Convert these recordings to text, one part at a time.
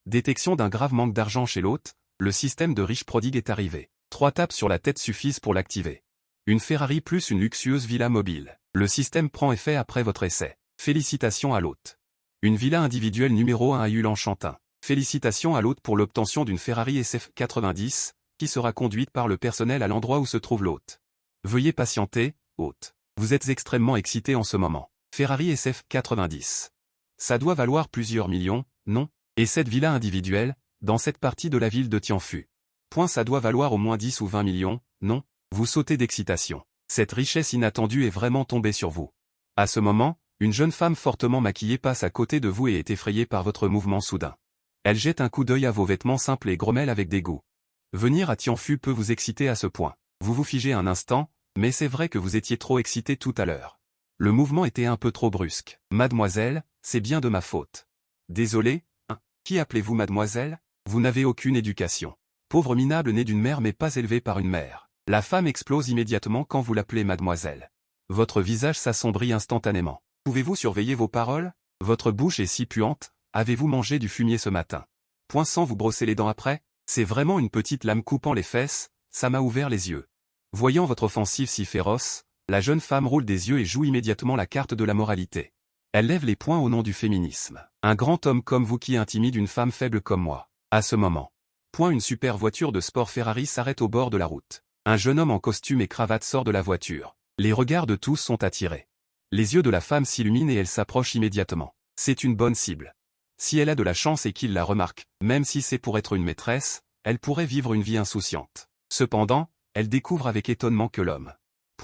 Détection d'un grave manque d'argent chez l'hôte, le système de riche prodigue est arrivé. 3 tapes sur la tête suffisent pour l'activer. Une Ferrari plus une luxueuse villa mobile. Le système prend effet après votre essai. Félicitations à l'hôte. Une villa individuelle numéro 1 à Hull-en-Champagne. Félicitations à l'hôte pour l'obtention d'une Ferrari SF90, qui sera conduite par le personnel à l'endroit où se trouve l'hôte. Veuillez patienter, hôte. Vous êtes extrêmement excité en ce moment. Ferrari SF90. Ça doit valoir plusieurs millions, non? Et cette villa individuelle, dans cette partie de la ville de Tianfu. Ça doit valoir au moins 10 ou 20 millions, non? Vous sautez d'excitation. Cette richesse inattendue est vraiment tombée sur vous. À ce moment, une jeune femme fortement maquillée passe à côté de vous et est effrayée par votre mouvement soudain. Elle jette un coup d'œil à vos vêtements simples et grommelle avec dégoût. Venir à Tianfu peut vous exciter à ce point. Vous vous figez un instant, mais c'est vrai que vous étiez trop excité tout à l'heure. Le mouvement était un peu trop brusque. Mademoiselle, c'est bien de ma faute. Désolé, hein? Qui appelez-vous mademoiselle? Vous n'avez aucune éducation. Pauvre minable né d'une mère mais pas élevé par une mère. La femme explose immédiatement quand vous l'appelez mademoiselle. Votre visage s'assombrit instantanément. Pouvez-vous surveiller vos paroles? Votre bouche est si puante, avez-vous mangé du fumier ce matin? Sans vous brosser les dents après? C'est vraiment une petite lame coupant les fesses, ça m'a ouvert les yeux. Voyant votre offensive si féroce, la jeune femme roule des yeux et joue immédiatement la carte de la moralité. Elle lève les poings au nom du féminisme. Un grand homme comme vous qui intimide une femme faible comme moi. À ce moment. Une super voiture de sport Ferrari s'arrête au bord de la route. Un jeune homme en costume et cravate sort de la voiture. Les regards de tous sont attirés. Les yeux de la femme s'illuminent et elle s'approche immédiatement. C'est une bonne cible. Si elle a de la chance et qu'il la remarque, même si c'est pour être une maîtresse, elle pourrait vivre une vie insouciante. Cependant, elle découvre avec étonnement que l'homme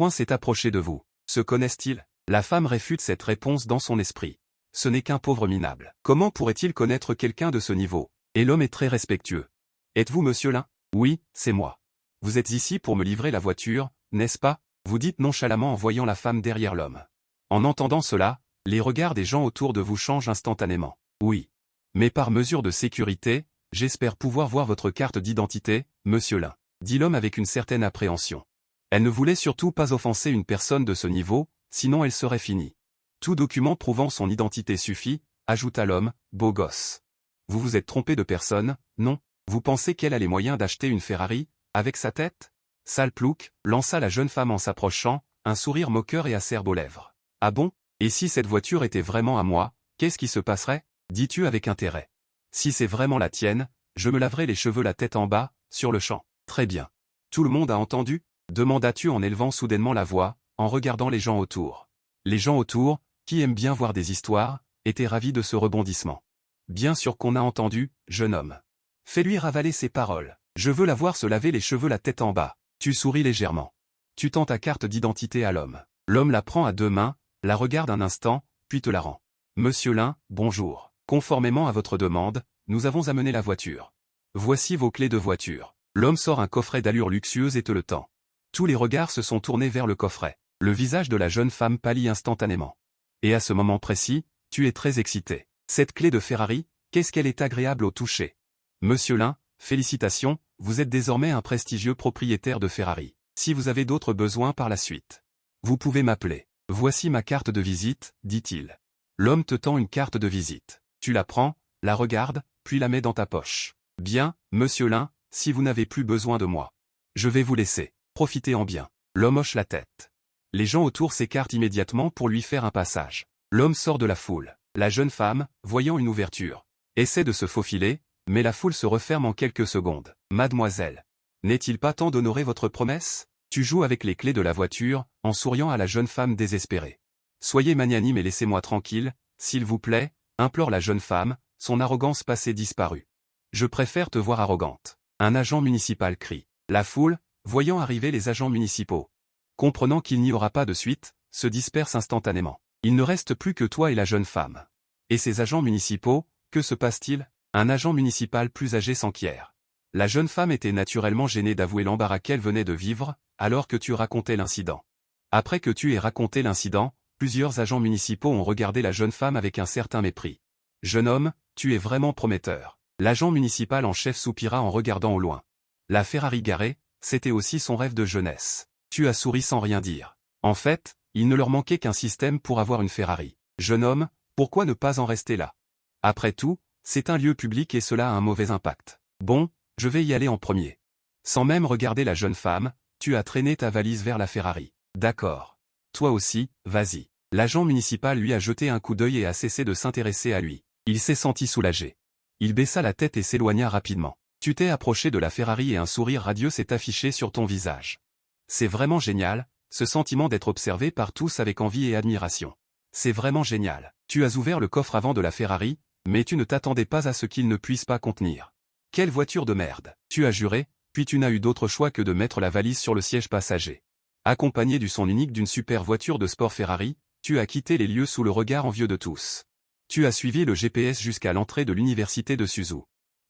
s'est approché de vous. Se connaissent-ils? La femme réfute cette réponse dans son esprit. Ce n'est qu'un pauvre minable. Comment pourrait-il connaître quelqu'un de ce niveau? Et l'homme est très respectueux. Êtes-vous monsieur Lin? Oui, c'est moi. Vous êtes ici pour me livrer la voiture, n'est-ce pas? Vous dites nonchalamment en voyant la femme derrière l'homme. En entendant cela, les regards des gens autour de vous changent instantanément. Oui. Mais par mesure de sécurité, j'espère pouvoir voir votre carte d'identité, monsieur Lin, dit l'homme avec une certaine appréhension. Elle ne voulait surtout pas offenser une personne de ce niveau, sinon elle serait finie. Tout document prouvant son identité suffit, ajouta l'homme, beau gosse. Vous vous êtes trompé de personne, non? Vous pensez qu'elle a les moyens d'acheter une Ferrari, avec sa tête? Sale plouc, lança la jeune femme en s'approchant, un sourire moqueur et acerbe aux lèvres. Ah bon? Et si cette voiture était vraiment à moi, qu'est-ce qui se passerait? Dis-tu avec intérêt. Si c'est vraiment la tienne, je me laverai les cheveux la tête en bas, sur le champ. Très bien. Tout le monde a entendu? Demanda-tu en élevant soudainement la voix, en regardant les gens autour. Les gens autour, qui aiment bien voir des histoires, étaient ravis de ce rebondissement. Bien sûr qu'on a entendu, jeune homme. Fais-lui ravaler ses paroles. Je veux la voir se laver les cheveux la tête en bas. Tu souris légèrement. Tu tends ta carte d'identité à l'homme. L'homme la prend à 2 mains, la regarde un instant, puis te la rend. Monsieur Lin, bonjour. Conformément à votre demande, nous avons amené la voiture. Voici vos clés de voiture. L'homme sort un coffret d'allure luxueuse et te le tend. Tous les regards se sont tournés vers le coffret. Le visage de la jeune femme pâlit instantanément. Et à ce moment précis, tu es très excité. Cette clé de Ferrari, qu'est-ce qu'elle est agréable au toucher. Monsieur Lin, félicitations, vous êtes désormais un prestigieux propriétaire de Ferrari. Si vous avez d'autres besoins par la suite, vous pouvez m'appeler. Voici ma carte de visite, dit-il. L'homme te tend une carte de visite. Tu la prends, la regardes, puis la mets dans ta poche. Bien, monsieur Lin, si vous n'avez plus besoin de moi, je vais vous laisser. Profitez-en bien. L'homme hoche la tête. Les gens autour s'écartent immédiatement pour lui faire un passage. L'homme sort de la foule. La jeune femme, voyant une ouverture, essaie de se faufiler, mais la foule se referme en quelques secondes. Mademoiselle, n'est-il pas temps d'honorer votre promesse? Tu joues avec les clés de la voiture, en souriant à la jeune femme désespérée. Soyez magnanime et laissez-moi tranquille, s'il vous plaît, implore la jeune femme, son arrogance passée disparue. Je préfère te voir arrogante. Un agent municipal crie. La foule, voyant arriver les agents municipaux, comprenant qu'il n'y aura pas de suite, se disperse instantanément. Il ne reste plus que toi et la jeune femme. Et ces agents municipaux, que se passe-t-il? Un agent municipal plus âgé s'enquiert. La jeune femme était naturellement gênée d'avouer l'embarras qu'elle venait de vivre, alors que tu racontais l'incident. Après que tu aies raconté l'incident, plusieurs agents municipaux ont regardé la jeune femme avec un certain mépris. Jeune homme, tu es vraiment prometteur. L'agent municipal en chef soupira en regardant au loin. La Ferrari garée, c'était aussi son rêve de jeunesse. Tu as souri sans rien dire. En fait, il ne leur manquait qu'un système pour avoir une Ferrari. Jeune homme, pourquoi ne pas en rester là? Après tout, C'est un lieu public et cela a un mauvais impact. Bon, je vais y aller en premier. Sans même regarder la jeune femme, tu as traîné ta valise vers la Ferrari. D'accord. Toi aussi, vas-y. L'agent municipal lui a jeté un coup d'œil et a cessé de s'intéresser à lui. Il s'est senti soulagé. Il baissa la tête et s'éloigna rapidement. Tu t'es approché de la Ferrari et un sourire radieux s'est affiché sur ton visage. C'est vraiment génial, ce sentiment d'être observé par tous avec envie et admiration. C'est vraiment génial. Tu as ouvert le coffre avant de la Ferrari, mais tu ne t'attendais pas à ce qu'il ne puisse pas contenir. Quelle voiture de merde. Tu as juré, puis tu n'as eu d'autre choix que de mettre la valise sur le siège passager. Accompagné du son unique d'une super voiture de sport Ferrari, tu as quitté les lieux sous le regard envieux de tous. Tu as suivi le GPS jusqu'à l'entrée de l'université de Suzu.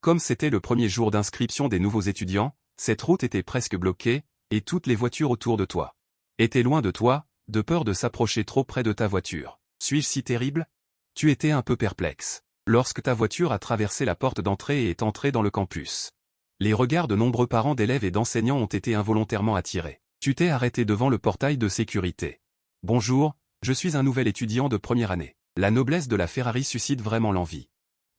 Comme c'était le premier jour d'inscription des nouveaux étudiants, cette route était presque bloquée, et toutes les voitures autour de toi étaient loin de toi, de peur de s'approcher trop près de ta voiture. Suis-je si terrible? Tu étais un peu perplexe lorsque ta voiture a traversé la porte d'entrée et est entrée dans le campus. Les regards de nombreux parents d'élèves et d'enseignants ont été involontairement attirés. Tu t'es arrêté devant le portail de sécurité. Bonjour, je suis un nouvel étudiant de première année. La noblesse de la Ferrari suscite vraiment l'envie.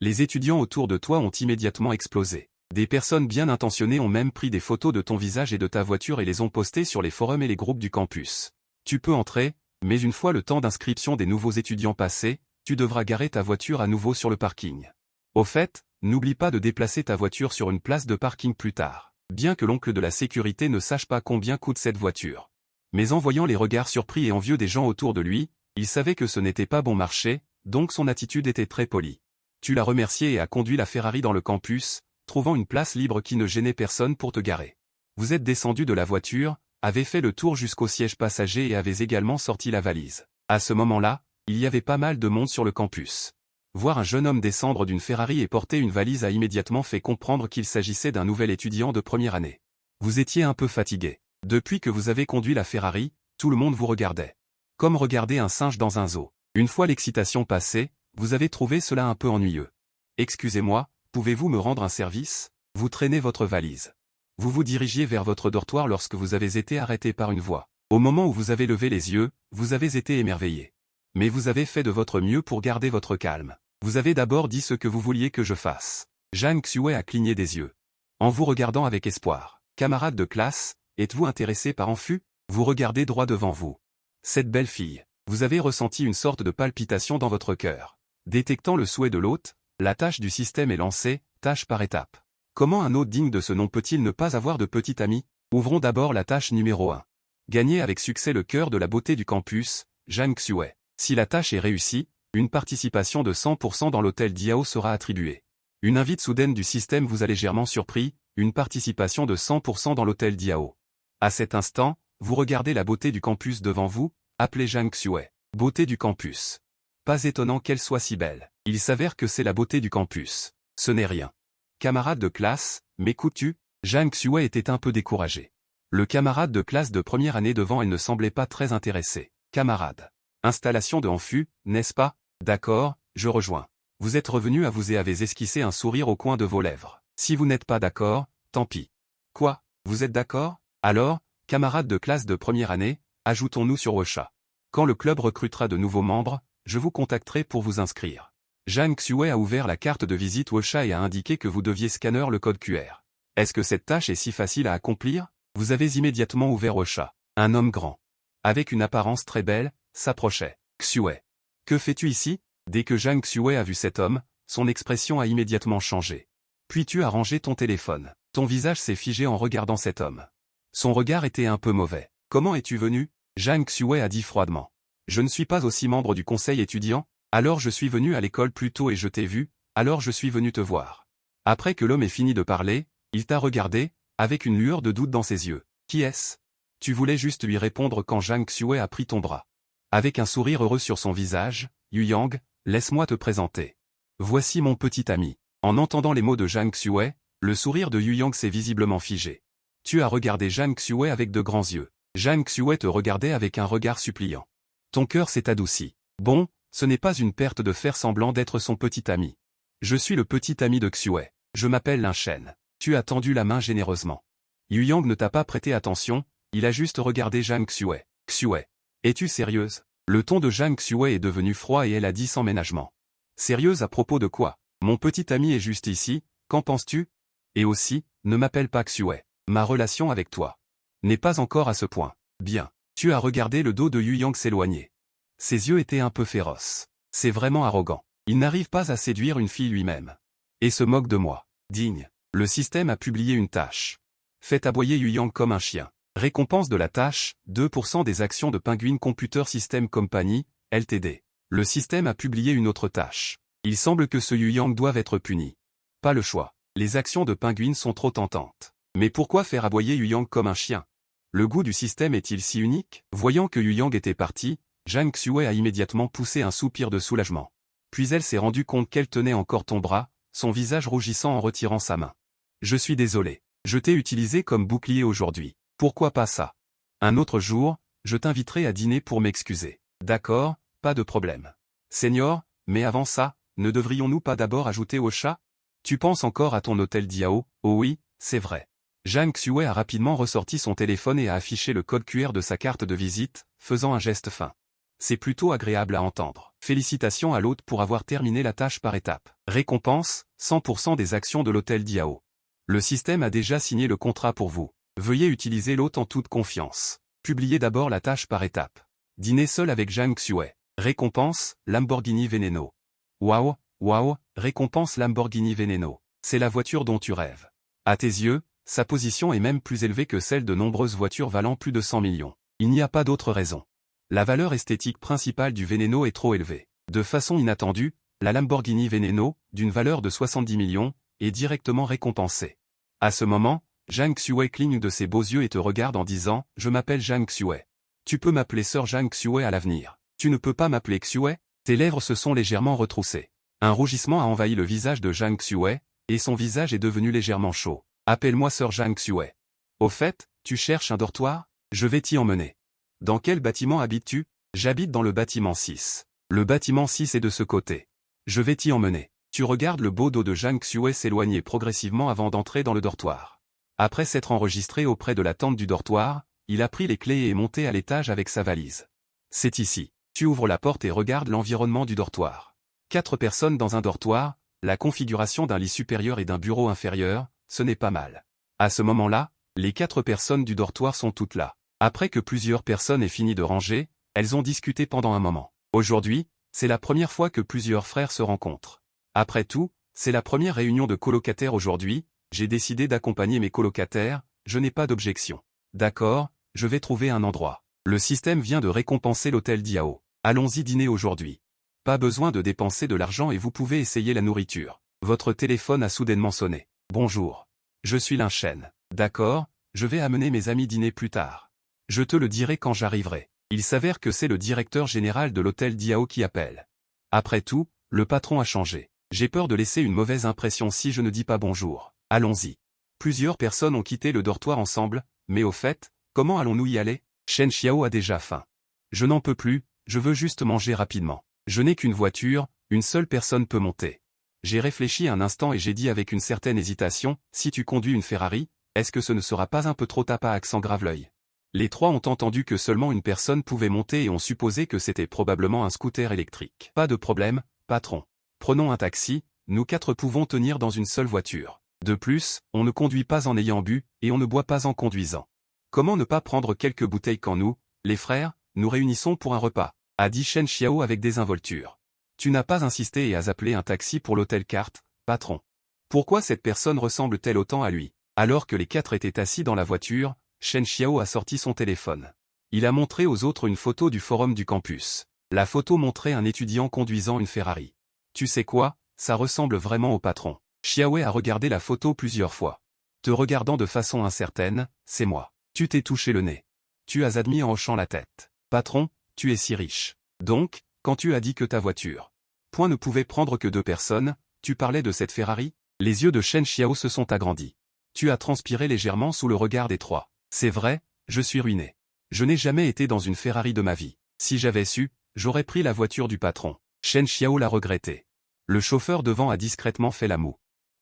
Les étudiants autour de toi ont immédiatement explosé. Des personnes bien intentionnées ont même pris des photos de ton visage et de ta voiture et les ont postées sur les forums et les groupes du campus. Tu peux entrer, mais une fois le temps d'inscription des nouveaux étudiants passé, tu devras garer ta voiture à nouveau sur le parking. Au fait, n'oublie pas de déplacer ta voiture sur une place de parking plus tard. Bien que l'oncle de la sécurité ne sache pas combien coûte cette voiture. Mais en voyant les regards surpris et envieux des gens autour de lui, il savait que ce n'était pas bon marché, donc son attitude était très polie. Tu l'as remercié et as conduit la Ferrari dans le campus, trouvant une place libre qui ne gênait personne pour te garer. Vous êtes descendu de la voiture, avez fait le tour jusqu'au siège passager et avez également sorti la valise. À ce moment-là, il y avait pas mal de monde sur le campus. Voir un jeune homme descendre d'une Ferrari et porter une valise a immédiatement fait comprendre qu'il s'agissait d'un nouvel étudiant de première année. Vous étiez un peu fatigué. Depuis que vous avez conduit la Ferrari, tout le monde vous regardait. Comme regarder un singe dans un zoo. Une fois l'excitation passée, vous avez trouvé cela un peu ennuyeux. Excusez-moi, pouvez-vous me rendre un service? Vous traînez votre valise. Vous vous dirigiez vers votre dortoir lorsque vous avez été arrêté par une voix. Au moment où vous avez levé les yeux, vous avez été émerveillé. Mais vous avez fait de votre mieux pour garder votre calme. Vous avez d'abord dit ce que vous vouliez que je fasse. Zhang Xue a cligné des yeux. En vous regardant avec espoir. Camarade de classe, êtes-vous intéressé par Enfu? Vous regardez droit devant vous. Cette belle fille. Vous avez ressenti une sorte de palpitation dans votre cœur. Détectant le souhait de l'hôte, la tâche du système est lancée, tâche par étape. Comment un hôte digne de ce nom peut-il ne pas avoir de petit ami? Ouvrons d'abord la tâche numéro 1. Gagner avec succès le cœur de la beauté du campus, Zhang Xue. Si la tâche est réussie, une participation de 100% dans l'hôtel Diao sera attribuée. Une invite soudaine du système vous a légèrement surpris, une participation de 100% dans l'hôtel Diao. À cet instant, vous regardez la beauté du campus devant vous, appelée Zhang Xue. Beauté du campus. Pas étonnant qu'elle soit si belle. Il s'avère que c'est la beauté du campus. Ce n'est rien. Camarade de classe, m'écoutes-tu? Zhang Xue était un peu découragé. Le camarade de classe de première année devant elle ne semblait pas très intéressé. Camarade. Installation de Enfu, n'est-ce pas? D'accord, je rejoins. Vous êtes revenu à vous et avez esquissé un sourire au coin de vos lèvres. Si vous n'êtes pas d'accord, tant pis. Quoi? Vous êtes d'accord? Alors, camarade de classe de première année, ajoutons-nous sur Wosha. Quand le club recrutera de nouveaux membres, je vous contacterai pour vous inscrire. Zhang Xue a ouvert la carte de visite Wosha et a indiqué que vous deviez scanner le code QR. Est-ce que cette tâche est si facile à accomplir? Vous avez immédiatement ouvert Wosha. Un homme grand, avec une apparence très belle, s'approchait. Xue. Que fais-tu ici? Dès que Zhang Xue a vu cet homme, son expression a immédiatement changé. Puis tu as rangé ton téléphone. Ton visage s'est figé en regardant cet homme. Son regard était un peu mauvais. Comment es-tu venu? Zhang Xue a dit froidement. Je ne suis pas aussi membre du conseil étudiant, alors je suis venu à l'école plus tôt et je t'ai vu, alors je suis venu te voir. Après que l'homme ait fini de parler, il t'a regardé, avec une lueur de doute dans ses yeux. Qui est-ce? Tu voulais juste lui répondre quand Zhang Xue a pris ton bras. Avec un sourire heureux sur son visage, Yu Yang, laisse-moi te présenter. Voici mon petit ami. En entendant les mots de Zhang Xue, le sourire de Yu Yang s'est visiblement figé. Tu as regardé Zhang Xue avec de grands yeux. Zhang Xue te regardait avec un regard suppliant. Ton cœur s'est adouci. Bon, ce n'est pas une perte de faire semblant d'être son petit ami. Je suis le petit ami de Xue. Je m'appelle Lin Shen. Tu as tendu la main généreusement. Yu Yang ne t'a pas prêté attention, il a juste regardé Zhang Xue. Xue. Es-tu sérieuse? Le ton de Zhang Xue est devenu froid et elle a dit sans ménagement. Sérieuse à propos de quoi? Mon petit ami est juste ici, qu'en penses-tu? Et aussi, ne m'appelle pas Xue. Ma relation avec toi n'est pas encore à ce point. Bien. Tu as regardé le dos de Yu Yang s'éloigner. Ses yeux étaient un peu féroces. C'est vraiment arrogant. Il n'arrive pas à séduire une fille lui-même. Et se moque de moi. Digne. Le système a publié une tâche. Faites aboyer Yu Yang comme un chien. Récompense de la tâche, 2% des actions de Penguin Computer System Company, Ltd. Le système a publié une autre tâche. Il semble que ce Yu Yang doive être puni. Pas le choix. Les actions de Penguin sont trop tentantes. Mais pourquoi faire aboyer Yu Yang comme un chien? Le goût du système est-il si unique? Voyant que Yu Yang était parti, Zhang Xue a immédiatement poussé un soupir de soulagement. Puis elle s'est rendue compte qu'elle tenait encore ton bras, son visage rougissant en retirant sa main. Je suis désolé. Je t'ai utilisé comme bouclier aujourd'hui. Pourquoi pas ça? Un autre jour, je t'inviterai à dîner pour m'excuser. D'accord, pas de problème. Seigneur, mais avant ça, ne devrions-nous pas d'abord ajouter au chat? Tu penses encore à ton hôtel Diao? Oh oui, c'est vrai. Zhang Xue a rapidement ressorti son téléphone et a affiché le code QR de sa carte de visite, faisant un geste fin. C'est plutôt agréable à entendre. Félicitations à l'hôte pour avoir terminé la tâche par étapes. Récompense, 100% des actions de l'hôtel Diao. Le système a déjà signé le contrat pour vous. Veuillez utiliser l'hôte en toute confiance. Publiez d'abord la tâche par étapes. Dîner seul avec Zhang Xue. Récompense, Lamborghini Veneno. Waouh, waouh, récompense Lamborghini Veneno. C'est la voiture dont tu rêves. À tes yeux, sa position est même plus élevée que celle de nombreuses voitures valant plus de 100 millions. Il n'y a pas d'autre raison. La valeur esthétique principale du Veneno est trop élevée. De façon inattendue, la Lamborghini Veneno, d'une valeur de 70 millions, est directement récompensée. À ce moment, Zhang Xue cligne de ses beaux yeux et te regarde en disant « Je m'appelle Zhang Xue. Tu peux m'appeler Sœur Zhang Xue à l'avenir. Tu ne peux pas m'appeler Xue ?» Tes lèvres se sont légèrement retroussées. Un rougissement a envahi le visage de Zhang Xue, et son visage est devenu légèrement chaud. « Appelle-moi Sœur Zhang Xue. Au fait, tu cherches un dortoir? Je vais t'y emmener. » Dans quel bâtiment habites-tu? J'habite dans le bâtiment 6. Le bâtiment 6 est de ce côté. Je vais t'y emmener. Tu regardes le beau dos de Zhang Xue s'éloigner progressivement avant d'entrer dans le dortoir. Après s'être enregistré auprès de la tente du dortoir, il a pris les clés et est monté à l'étage avec sa valise. C'est ici. Tu ouvres la porte et regardes l'environnement du dortoir. 4 personnes dans un dortoir, la configuration d'un lit supérieur et d'un bureau inférieur, ce n'est pas mal. À ce moment-là, les 4 personnes du dortoir sont toutes là. Après que plusieurs personnes aient fini de ranger, elles ont discuté pendant un moment. Aujourd'hui, c'est la première fois que plusieurs frères se rencontrent. Après tout, c'est la première réunion de colocataires aujourd'hui, j'ai décidé d'accompagner mes colocataires, je n'ai pas d'objection. D'accord, je vais trouver un endroit. Le système vient de récompenser l'hôtel Diao. Allons-y dîner aujourd'hui. Pas besoin de dépenser de l'argent et vous pouvez essayer la nourriture. Votre téléphone a soudainement sonné. Bonjour. Je suis Lin Shen. D'accord, je vais amener mes amis dîner plus tard. Je te le dirai quand j'arriverai. Il s'avère que c'est le directeur général de l'hôtel Diao qui appelle. Après tout, le patron a changé. J'ai peur de laisser une mauvaise impression si je ne dis pas bonjour. Allons-y. Plusieurs personnes ont quitté le dortoir ensemble, mais au fait, comment allons-nous y aller? Shen Xiao a déjà faim. Je n'en peux plus, je veux juste manger rapidement. Je n'ai qu'une voiture, une seule personne peut monter. J'ai réfléchi un instant et j'ai dit avec une certaine hésitation, si tu conduis une Ferrari, est-ce que ce ne sera pas un peu trop tapa accent grave l'œil? Les 3 ont entendu que seulement une personne pouvait monter et ont supposé que c'était probablement un scooter électrique. Pas de problème, patron. Prenons un taxi, nous 4 pouvons tenir dans une seule voiture. De plus, on ne conduit pas en ayant bu, et on ne boit pas en conduisant. Comment ne pas prendre quelques bouteilles quand nous, les frères, nous réunissons pour un repas, a dit Shen Xiao avec désinvolture. Tu n'as pas insisté et as appelé un taxi pour l'hôtel Carte, patron. Pourquoi cette personne ressemble-t-elle autant à lui? Alors que les 4 étaient assis dans la voiture, Shen Xiao a sorti son téléphone. Il a montré aux autres une photo du forum du campus. La photo montrait un étudiant conduisant une Ferrari. Tu sais quoi, ça ressemble vraiment au patron. Xiao a regardé la photo plusieurs fois. Te regardant de façon incertaine, c'est moi. Tu t'es touché le nez. Tu as admis en hochant la tête. Patron, tu es si riche. Donc, quand tu as dit que ta voiture point ne pouvait prendre que 2 personnes, tu parlais de cette Ferrari? Les yeux de Shen Xiao se sont agrandis. Tu as transpiré légèrement sous le regard des 3. C'est vrai, je suis ruiné. Je n'ai jamais été dans une Ferrari de ma vie. Si j'avais su, j'aurais pris la voiture du patron. Shen Xiao l'a regretté. Le chauffeur devant a discrètement fait la moue.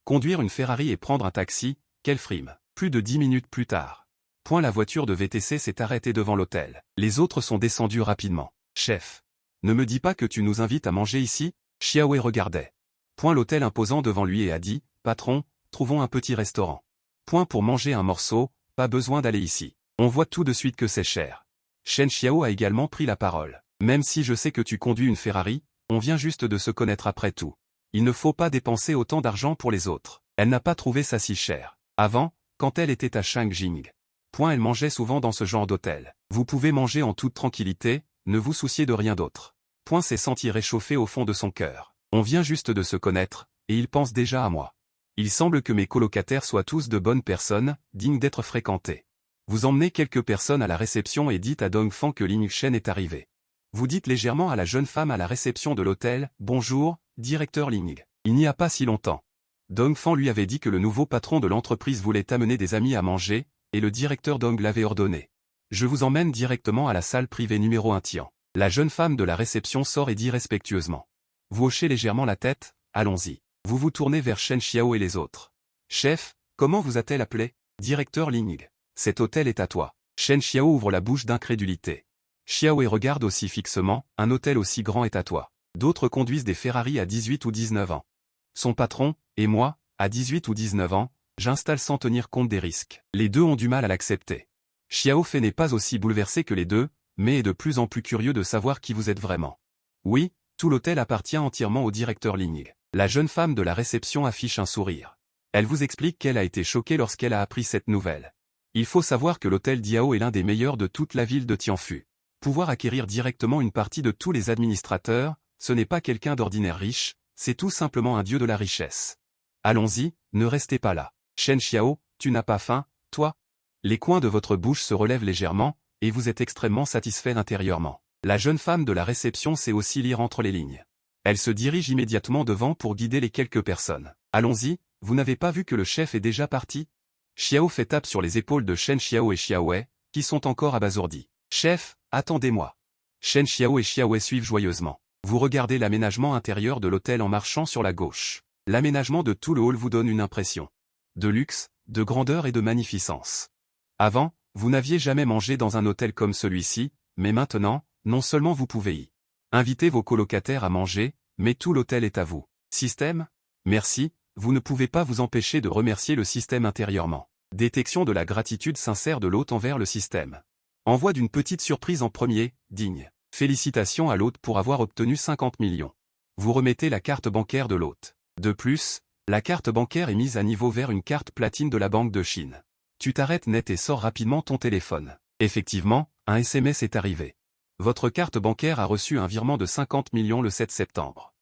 Conduire une Ferrari et prendre un taxi, quelle frime. Plus de 10 minutes plus tard. La voiture de VTC s'est arrêtée devant l'hôtel. Les autres sont descendus rapidement. Chef. Ne me dis pas que tu nous invites à manger ici? Xiao regardait. Point l'hôtel imposant devant lui et a dit, patron, trouvons un petit restaurant. Point pour manger un morceau, pas besoin d'aller ici. On voit tout de suite que c'est cher. Shen Xiao a également pris la parole. Même si je sais que tu conduis une Ferrari, on vient juste de se connaître après tout. Il ne faut pas dépenser autant d'argent pour les autres. Elle n'a pas trouvé ça si cher. Avant, quand elle était à Shangjing. Point elle mangeait souvent dans ce genre d'hôtel. Vous pouvez manger en toute tranquillité, ne vous souciez de rien d'autre. Point s'est senti réchauffé au fond de son cœur. On vient juste de se connaître, et il pense déjà à moi. Il semble que mes colocataires soient tous de bonnes personnes, dignes d'être fréquentées. Vous emmenez quelques personnes à la réception et dites à Dongfang que Ling Shen est arrivé. Vous dites légèrement à la jeune femme à la réception de l'hôtel, « Bonjour, directeur Ling. » Il n'y a pas si longtemps. Dongfang lui avait dit que le nouveau patron de l'entreprise voulait amener des amis à manger, et le directeur Dong l'avait ordonné. Je vous emmène directement à la salle privée numéro 1 Tian. La jeune femme de la réception sort et dit respectueusement. Vous hochez légèrement la tête, allons-y. Vous vous tournez vers Shen Xiao et les autres. Chef, comment vous a-t-elle appelé? Directeur Ling. Cet hôtel est à toi. Shen Xiao ouvre la bouche d'incrédulité. Xiao et regarde aussi fixement, un hôtel aussi grand est à toi. D'autres conduisent des Ferrari à 18 ou 19 ans. Son patron, et moi, à 18 ou 19 ans, j'installe sans tenir compte des risques. Les deux ont du mal à l'accepter. Xiao Fei n'est pas aussi bouleversé que les deux, mais est de plus en plus curieux de savoir qui vous êtes vraiment. Oui, tout l'hôtel appartient entièrement au directeur Ling. La jeune femme de la réception affiche un sourire. Elle vous explique qu'elle a été choquée lorsqu'elle a appris cette nouvelle. Il faut savoir que l'hôtel Diao est l'un des meilleurs de toute la ville de Tianfu. Pouvoir acquérir directement une partie de tous les administrateurs, ce n'est pas quelqu'un d'ordinaire riche, c'est tout simplement un dieu de la richesse. Allons-y, ne restez pas là. Shen Xiao, tu n'as pas faim, toi? Les coins de votre bouche se relèvent légèrement, et vous êtes extrêmement satisfait intérieurement. La jeune femme de la réception sait aussi lire entre les lignes. Elle se dirige immédiatement devant pour guider les quelques personnes. Allons-y, vous n'avez pas vu que le chef est déjà parti? Xiao fait tape sur les épaules de Shen Xiao et Xiaowei, qui sont encore abasourdis. Chef, attendez-moi. Shen Xiao et Xiaowei suivent joyeusement. Vous regardez l'aménagement intérieur de l'hôtel en marchant sur la gauche. L'aménagement de tout le hall vous donne une impression de luxe, de grandeur et de magnificence. Avant, vous n'aviez jamais mangé dans un hôtel comme celui-ci, mais maintenant, non seulement vous pouvez y inviter vos colocataires à manger, mais tout l'hôtel est à vous. Système? Merci, vous ne pouvez pas vous empêcher de remercier le système intérieurement. Détection de la gratitude sincère de l'hôte envers le système. Envoi d'une petite surprise en premier, digne. Félicitations à l'hôte pour avoir obtenu 50 millions. Vous remettez la carte bancaire de l'hôte. De plus, la carte bancaire est mise à niveau vers une carte platine de la Banque de Chine. Tu t'arrêtes net et sors rapidement ton téléphone. Effectivement, un SMS est arrivé. Votre carte bancaire a reçu un virement de 50 millions le 7 septembre.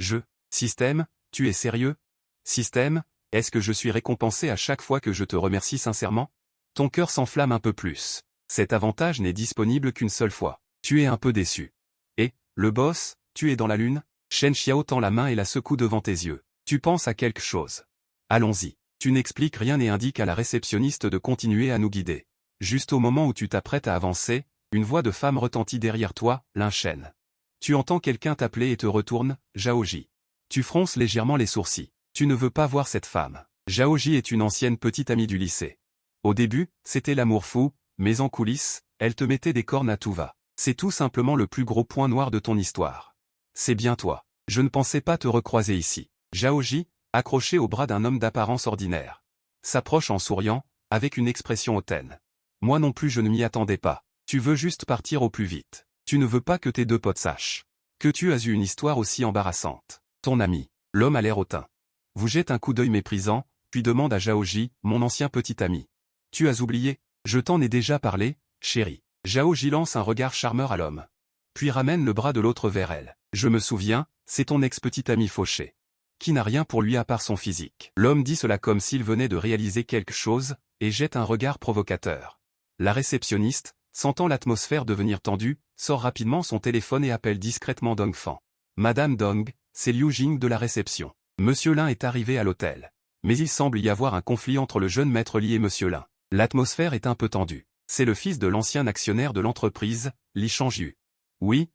Système, tu es sérieux? Système, est-ce que je suis récompensé à chaque fois que je te remercie sincèrement? Ton cœur s'enflamme un peu plus. Cet avantage n'est disponible qu'une seule fois. Tu es un peu déçu. Et, le boss, tu es dans la lune? Shen Xiao tend la main et la secoue devant tes yeux. Tu penses à quelque chose. Allons-y. Tu n'expliques rien et indiques à la réceptionniste de continuer à nous guider. Juste au moment où tu t'apprêtes à avancer, une voix de femme retentit derrière toi, Lin Shen. Tu entends quelqu'un t'appeler et te retourne, Zhaoji. Tu fronces légèrement les sourcils. Tu ne veux pas voir cette femme. Zhaoji est une ancienne petite amie du lycée. Au début, c'était l'amour fou, mais en coulisses, elle te mettait des cornes à tout va. C'est tout simplement le plus gros point noir de ton histoire. C'est bien toi. Je ne pensais pas te recroiser ici. Zhaoji, accroché au bras d'un homme d'apparence ordinaire, s'approche en souriant, avec une expression hautaine. Moi non plus je ne m'y attendais pas. Tu veux juste partir au plus vite. Tu ne veux pas que tes deux potes sachent que tu as eu une histoire aussi embarrassante. Ton ami, l'homme a l'air hautain. Vous jette un coup d'œil méprisant, puis demande à Zhaoji, mon ancien petit ami. Tu as oublié? Je t'en ai déjà parlé, chérie. Zhaoji lance un regard charmeur à l'homme. Puis ramène le bras de l'autre vers elle. Je me souviens, c'est ton ex-petit ami fauché. Qui n'a rien pour lui à part son physique. L'homme dit cela comme s'il venait de réaliser quelque chose, et jette un regard provocateur. La réceptionniste, sentant l'atmosphère devenir tendue, sort rapidement son téléphone et appelle discrètement Dongfang. Madame Dong, c'est Liu Jing de la réception. Monsieur Lin est arrivé à l'hôtel. Mais il semble y avoir un conflit entre le jeune maître Li et Monsieur Lin. L'atmosphère est un peu tendue. C'est le fils de l'ancien actionnaire de l'entreprise, Li Changyu. Oui,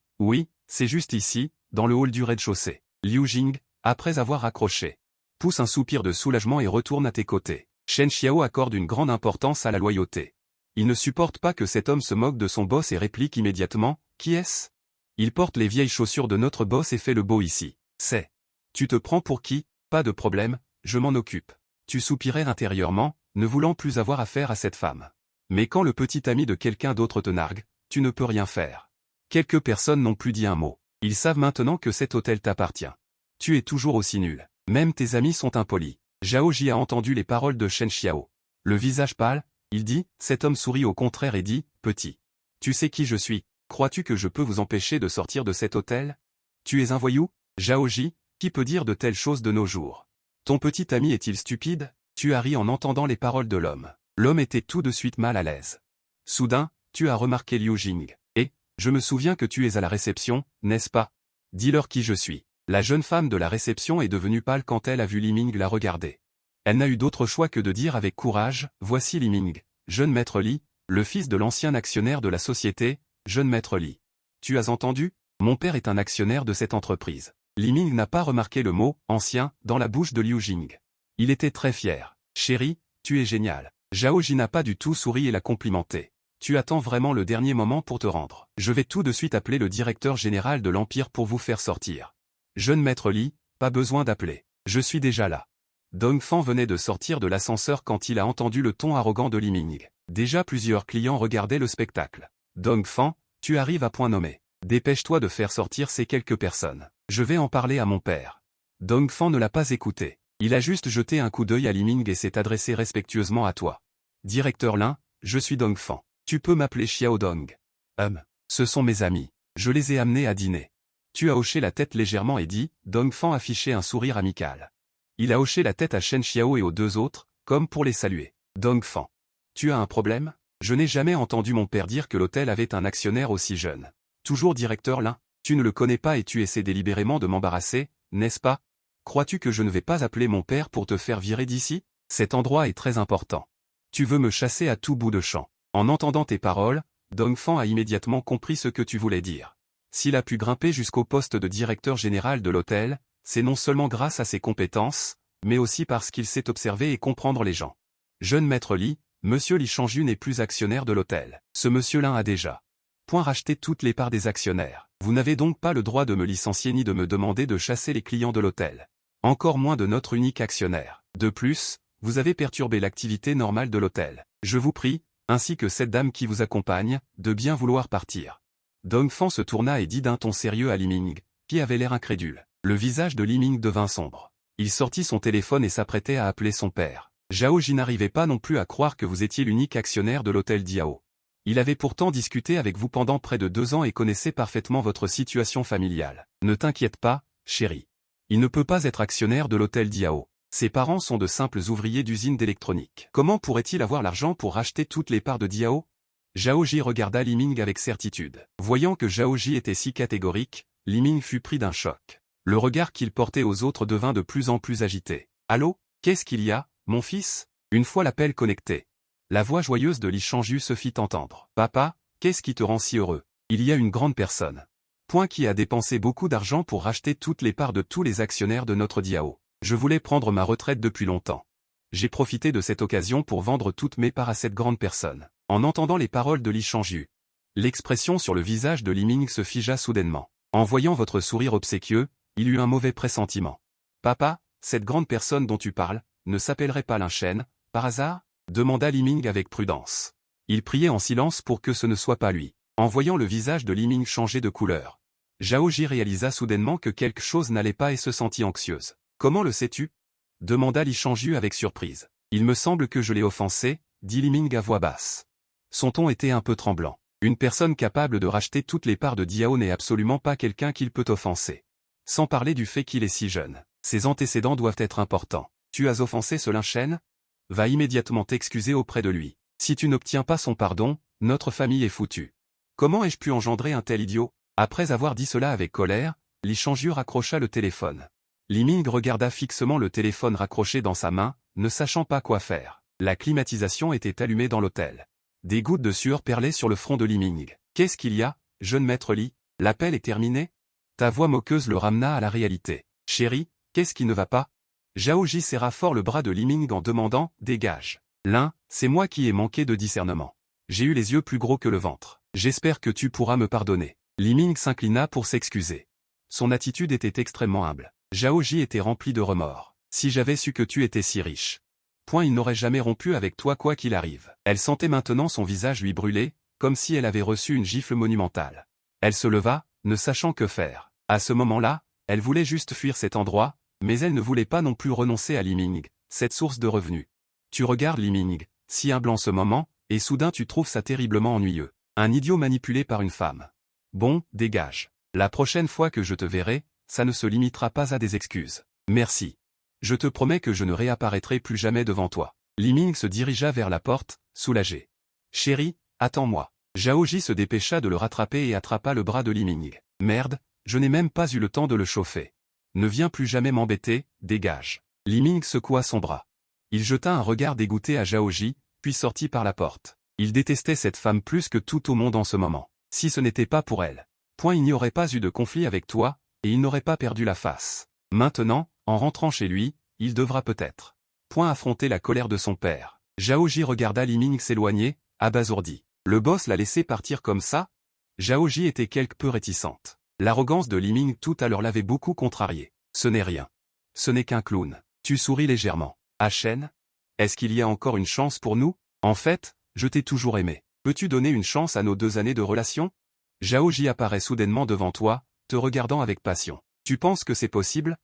c'est juste ici, dans le hall du rez-de-chaussée. Liu Jing, après avoir accroché, pousse un soupir de soulagement et retourne à tes côtés. Shen Xiao accorde une grande importance à la loyauté. Il ne supporte pas que cet homme se moque de son boss et réplique immédiatement, qui est-ce? Il porte les vieilles chaussures de notre boss et fait le beau ici. C'est. Tu te prends pour qui? Pas de problème, je m'en occupe. Tu soupirais intérieurement, ne voulant plus avoir affaire à cette femme. Mais quand le petit ami de quelqu'un d'autre te nargue, tu ne peux rien faire. Quelques personnes n'ont plus dit un mot. Ils savent maintenant que cet hôtel t'appartient. Tu es toujours aussi nul. Même tes amis sont impolis. Zhao Ji a entendu les paroles de Shen Xiao. Le visage pâle, il dit, cet homme sourit au contraire et dit, petit. Tu sais qui je suis, crois-tu que je peux vous empêcher de sortir de cet hôtel? Tu es un voyou? Zhao Ji, qui peut dire de telles choses de nos jours? Ton petit ami est-il stupide? Tu as ri en entendant les paroles de l'homme. L'homme était tout de suite mal à l'aise. Soudain, tu as remarqué Liu Jing. Et, je me souviens que tu es à la réception, n'est-ce pas? Dis-leur qui je suis. La jeune femme de la réception est devenue pâle quand elle a vu Li Ming la regarder. Elle n'a eu d'autre choix que de dire avec courage, voici Li Ming, jeune maître Li, le fils de l'ancien actionnaire de la société, jeune maître Li. Tu as entendu? Mon père est un actionnaire de cette entreprise. Li Ming n'a pas remarqué le mot « ancien » dans la bouche de Liu Jing. Il était très fier. Chérie, tu es génial. Zhao Ji n'a pas du tout souri et l'a complimenté. Tu attends vraiment le dernier moment pour te rendre. Je vais tout de suite appeler le directeur général de l'Empire pour vous faire sortir. Jeune maître Li, pas besoin d'appeler. Je suis déjà là. Dong Fan venait de sortir de l'ascenseur quand il a entendu le ton arrogant de Li Ming. Déjà plusieurs clients regardaient le spectacle. Dong Fan, tu arrives à point nommé. Dépêche-toi de faire sortir ces quelques personnes. Je vais en parler à mon père. Dong Fan ne l'a pas écouté. Il a juste jeté un coup d'œil à Li Ming et s'est adressé respectueusement à toi. Directeur Lin, je suis Dong Fan. Tu peux m'appeler Xiao Dong. Ce sont mes amis. Je les ai amenés à dîner. Tu as hoché la tête légèrement et dit, Dong Fan affichait un sourire amical. Il a hoché la tête à Shen Xiao et aux deux autres, comme pour les saluer. Dong Fan. Tu as un problème? Je n'ai jamais entendu mon père dire que l'hôtel avait un actionnaire aussi jeune. Toujours directeur Lin, tu ne le connais pas et tu essaies délibérément de m'embarrasser, n'est-ce pas? Crois-tu que je ne vais pas appeler mon père pour te faire virer d'ici? Cet endroit est très important. Tu veux me chasser à tout bout de champ. En entendant tes paroles, Dong Fan a immédiatement compris ce que tu voulais dire. S'il a pu grimper jusqu'au poste de directeur général de l'hôtel, c'est non seulement grâce à ses compétences, mais aussi parce qu'il sait observer et comprendre les gens. Jeune maître Li, monsieur Li Changju n'est plus actionnaire de l'hôtel. Ce monsieur-là a déjà racheté toutes les parts des actionnaires. Vous n'avez donc pas le droit de me licencier ni de me demander de chasser les clients de l'hôtel. Encore moins de notre unique actionnaire. De plus, vous avez perturbé l'activité normale de l'hôtel. Je vous prie, ainsi que cette dame qui vous accompagne, de bien vouloir partir. Dong Fan se tourna et dit d'un ton sérieux à Li Ming, qui avait l'air incrédule. Le visage de Li Ming devint sombre. Il sortit son téléphone et s'apprêtait à appeler son père. Zhao Ji n'arrivait pas non plus à croire que vous étiez l'unique actionnaire de l'hôtel Diao. Il avait pourtant discuté avec vous pendant près de 2 ans et connaissait parfaitement votre situation familiale. Ne t'inquiète pas, chérie. Il ne peut pas être actionnaire de l'hôtel Diao. Ses parents sont de simples ouvriers d'usine d'électronique. Comment pourrait-il avoir l'argent pour racheter toutes les parts de Diao? Zhao Ji regarda Li Ming avec certitude. Voyant que Zhao Ji était si catégorique, Li Ming fut pris d'un choc. Le regard qu'il portait aux autres devint de plus en plus agité. Allô? Qu'est-ce qu'il y a, mon fils? Une fois l'appel connecté, la voix joyeuse de Li Changju se fit entendre. Papa, qu'est-ce qui te rend si heureux? Il y a une grande personne. Point qui a dépensé beaucoup d'argent pour racheter toutes les parts de tous les actionnaires de notre Diao. Je voulais prendre ma retraite depuis longtemps. J'ai profité de cette occasion pour vendre toutes mes parts à cette grande personne. En entendant les paroles de Li Changju, l'expression sur le visage de Li Ming se figea soudainement. En voyant votre sourire obséquieux, il eut un mauvais pressentiment. Papa, cette grande personne dont tu parles, ne s'appellerait pas Lin Shen, par hasard? Demanda Li Ming avec prudence. Il priait en silence pour que ce ne soit pas lui. En voyant le visage de Li Ming changer de couleur, Zhao Ji réalisa soudainement que quelque chose n'allait pas et se sentit anxieuse. Comment le sais-tu? Demanda Li Changju avec surprise. Il me semble que je l'ai offensé, dit Li Ming à voix basse. Son ton était un peu tremblant. Une personne capable de racheter toutes les parts de Diao n'est absolument pas quelqu'un qu'il peut offenser. Sans parler du fait qu'il est si jeune. Ses antécédents doivent être importants. Tu as offensé ce Lin Shen? Va immédiatement t'excuser auprès de lui. Si tu n'obtiens pas son pardon, notre famille est foutue. Comment ai-je pu engendrer un tel idiot? Après avoir dit cela avec colère, Li Changju raccrocha le téléphone. Li Ming regarda fixement le téléphone raccroché dans sa main, ne sachant pas quoi faire. La climatisation était allumée dans l'hôtel. Des gouttes de sueur perlaient sur le front de Li Ming. Qu'est-ce qu'il y a, jeune maître Li? L'appel est terminé? Ta voix moqueuse le ramena à la réalité. Chérie, qu'est-ce qui ne va pas? Zhao Ji serra fort le bras de Li Ming en demandant, dégage. Lin, c'est moi qui ai manqué de discernement. J'ai eu les yeux plus gros que le ventre. J'espère que tu pourras me pardonner. Li Ming s'inclina pour s'excuser. Son attitude était extrêmement humble. Zhao Ji était rempli de remords. Si j'avais su que tu étais si riche. Il n'aurait jamais rompu avec toi quoi qu'il arrive. Elle sentait maintenant son visage lui brûler, comme si elle avait reçu une gifle monumentale. Elle se leva, ne sachant que faire. À ce moment-là, elle voulait juste fuir cet endroit, mais elle ne voulait pas non plus renoncer à Liming, cette source de revenus. Tu regardes Liming, si humble en ce moment, et soudain tu trouves ça terriblement ennuyeux. Un idiot manipulé par une femme. Bon, dégage. La prochaine fois que je te verrai, ça ne se limitera pas à des excuses. Merci. Je te promets que je ne réapparaîtrai plus jamais devant toi. Liming se dirigea vers la porte, soulagé. Chérie, attends-moi. Zhao Ji se dépêcha de le rattraper et attrapa le bras de Liming. Merde, je n'ai même pas eu le temps de le chauffer. Ne viens plus jamais m'embêter, dégage. Liming secoua son bras. Il jeta un regard dégoûté à Zhao Ji, puis sortit par la porte. Il détestait cette femme plus que tout au monde en ce moment. Si ce n'était pas pour elle. Il n'y aurait pas eu de conflit avec toi, et il n'aurait pas perdu la face. Maintenant, en rentrant chez lui, il devra peut-être. Affronter la colère de son père. Zhao Ji regarda Liming s'éloigner, abasourdi. Le boss l'a laissé partir comme ça? Zhao Ji était quelque peu réticente. L'arrogance de Liming tout à l'heure l'avait beaucoup contrarié. Ce n'est rien. Ce n'est qu'un clown. Tu souris légèrement. Chen? Est-ce qu'il y a encore une chance pour nous? En fait, je t'ai toujours aimé. Peux-tu donner une chance à nos 2 années de relation? Zhao Ji apparaît soudainement devant toi, te regardant avec passion. Tu penses que c'est possible?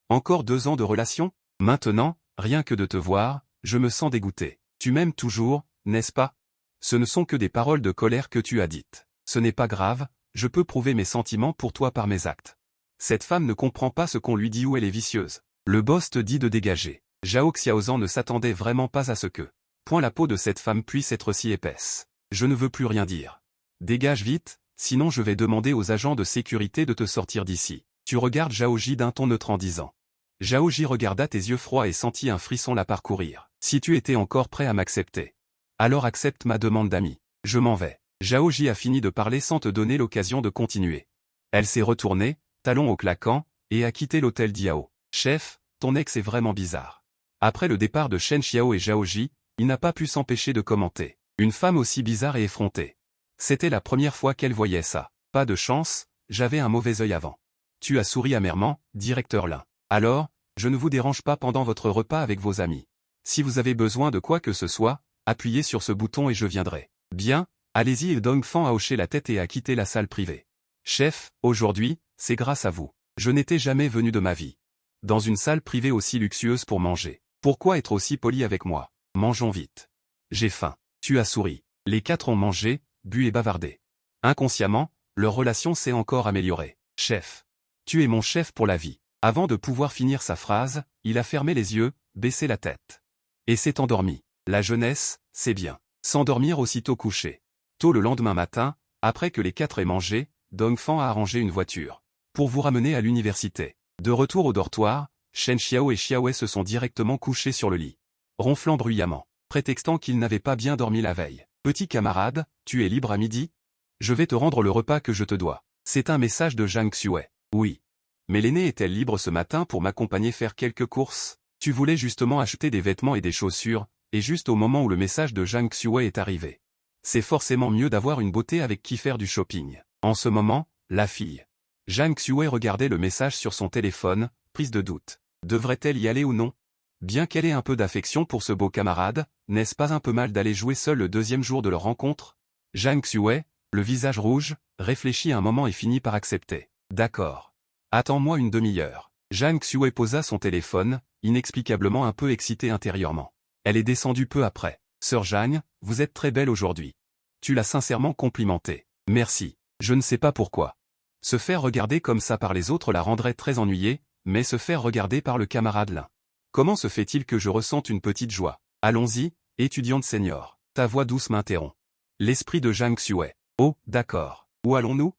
Encore 2 ans de relation? Maintenant, rien que de te voir, je me sens dégoûté. Tu m'aimes toujours, n'est-ce pas? Ce ne sont que des paroles de colère que tu as dites. Ce n'est pas grave, je peux prouver mes sentiments pour toi par mes actes. Cette femme ne comprend pas ce qu'on lui dit ou elle est vicieuse. Le boss te dit de dégager. Zhao Xiaozan ne s'attendait vraiment pas à ce que. La peau de cette femme puisse être si épaisse. Je ne veux plus rien dire. Dégage vite, sinon je vais demander aux agents de sécurité de te sortir d'ici. Tu regardes Zhao Ji d'un ton neutre en disant. Zhao Ji regarda tes yeux froids et sentit un frisson la parcourir. Si tu étais encore prêt à m'accepter. Alors accepte ma demande d'ami. Je m'en vais. Zhao Ji a fini de parler sans te donner l'occasion de continuer. Elle s'est retournée, talons au claquant, et a quitté l'hôtel Diao. Chef, ton ex est vraiment bizarre. Après le départ de Shen Xiao et Zhao Ji, il n'a pas pu s'empêcher de commenter. Une femme aussi bizarre et effrontée. C'était la première fois qu'elle voyait ça. Pas de chance, j'avais un mauvais œil avant. Tu as souri amèrement, directeur Lin. Alors, je ne vous dérange pas pendant votre repas avec vos amis. Si vous avez besoin de quoi que ce soit, appuyez sur ce bouton et je viendrai. Bien, allez-y. Et Dongfang a hoché la tête et a quitté la salle privée. Chef, aujourd'hui, c'est grâce à vous. Je n'étais jamais venu de ma vie dans une salle privée aussi luxueuse pour manger. Pourquoi être aussi poli avec moi? Mangeons vite. J'ai faim. Tu as souri. Les 4 ont mangé, bu et bavardé. Inconsciemment, leur relation s'est encore améliorée. Chef. Tu es mon chef pour la vie. Avant de pouvoir finir sa phrase, il a fermé les yeux, baissé la tête. Et s'est endormi. La jeunesse, c'est bien. S'endormir aussitôt couché. Tôt le lendemain matin, après que les 4 aient mangé, Dongfang a arrangé une voiture. Pour vous ramener à l'université. De retour au dortoir, Shen Xiao et Xiaowei se sont directement couchés sur le lit. Ronflant bruyamment, prétextant qu'ils n'avaient pas bien dormi la veille. Petit camarade, tu es libre à midi? Je vais te rendre le repas que je te dois. C'est un message de Zhang Xuei. Oui. Mais l'aînée est-elle libre ce matin pour m'accompagner faire quelques courses? Tu voulais justement acheter des vêtements et des chaussures, et juste au moment où le message de Zhang Xuei est arrivé. C'est forcément mieux d'avoir une beauté avec qui faire du shopping. En ce moment, la fille. Zhang Xuei regardait le message sur son téléphone, prise de doute. Devrait-elle y aller ou non? Bien qu'elle ait un peu d'affection pour ce beau camarade, n'est-ce pas un peu mal d'aller jouer seul le 2e jour de leur rencontre? Zhang Xuei, le visage rouge, réfléchit un moment et finit par accepter. D'accord. Attends-moi une demi-heure. Zhang Xuei posa son téléphone, inexplicablement un peu excitée intérieurement. Elle est descendue peu après. Sœur Zhang, vous êtes très belle aujourd'hui. Tu l'as sincèrement complimentée. Merci. Je ne sais pas pourquoi. Se faire regarder comme ça par les autres la rendrait très ennuyée, mais se faire regarder par le camarade Lin. Comment se fait-il que je ressente une petite joie? Allons-y, étudiante senior. Ta voix douce m'interrompt. L'esprit de Zhang Xuei. Oh, d'accord. Où allons-nous?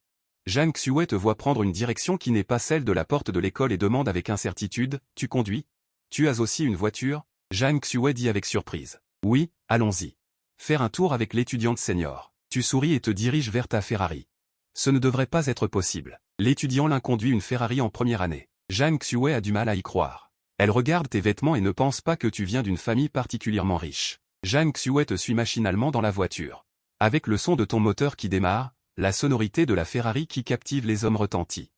Zhang Xuei te voit prendre une direction qui n'est pas celle de la porte de l'école et demande avec incertitude, tu conduis? Tu as aussi une voiture? Zhang Xuei dit avec surprise. Oui, allons-y. Faire un tour avec l'étudiante senior. Tu souris et te diriges vers ta Ferrari. Ce ne devrait pas être possible. L'étudiant Lin conduit une Ferrari en première année. Zhang Xuei a du mal à y croire. Elle regarde tes vêtements et ne pense pas que tu viens d'une famille particulièrement riche. Zhang Xuei te suit machinalement dans la voiture. Avec le son de ton moteur qui démarre, la sonorité de la Ferrari qui captive les hommes retentit.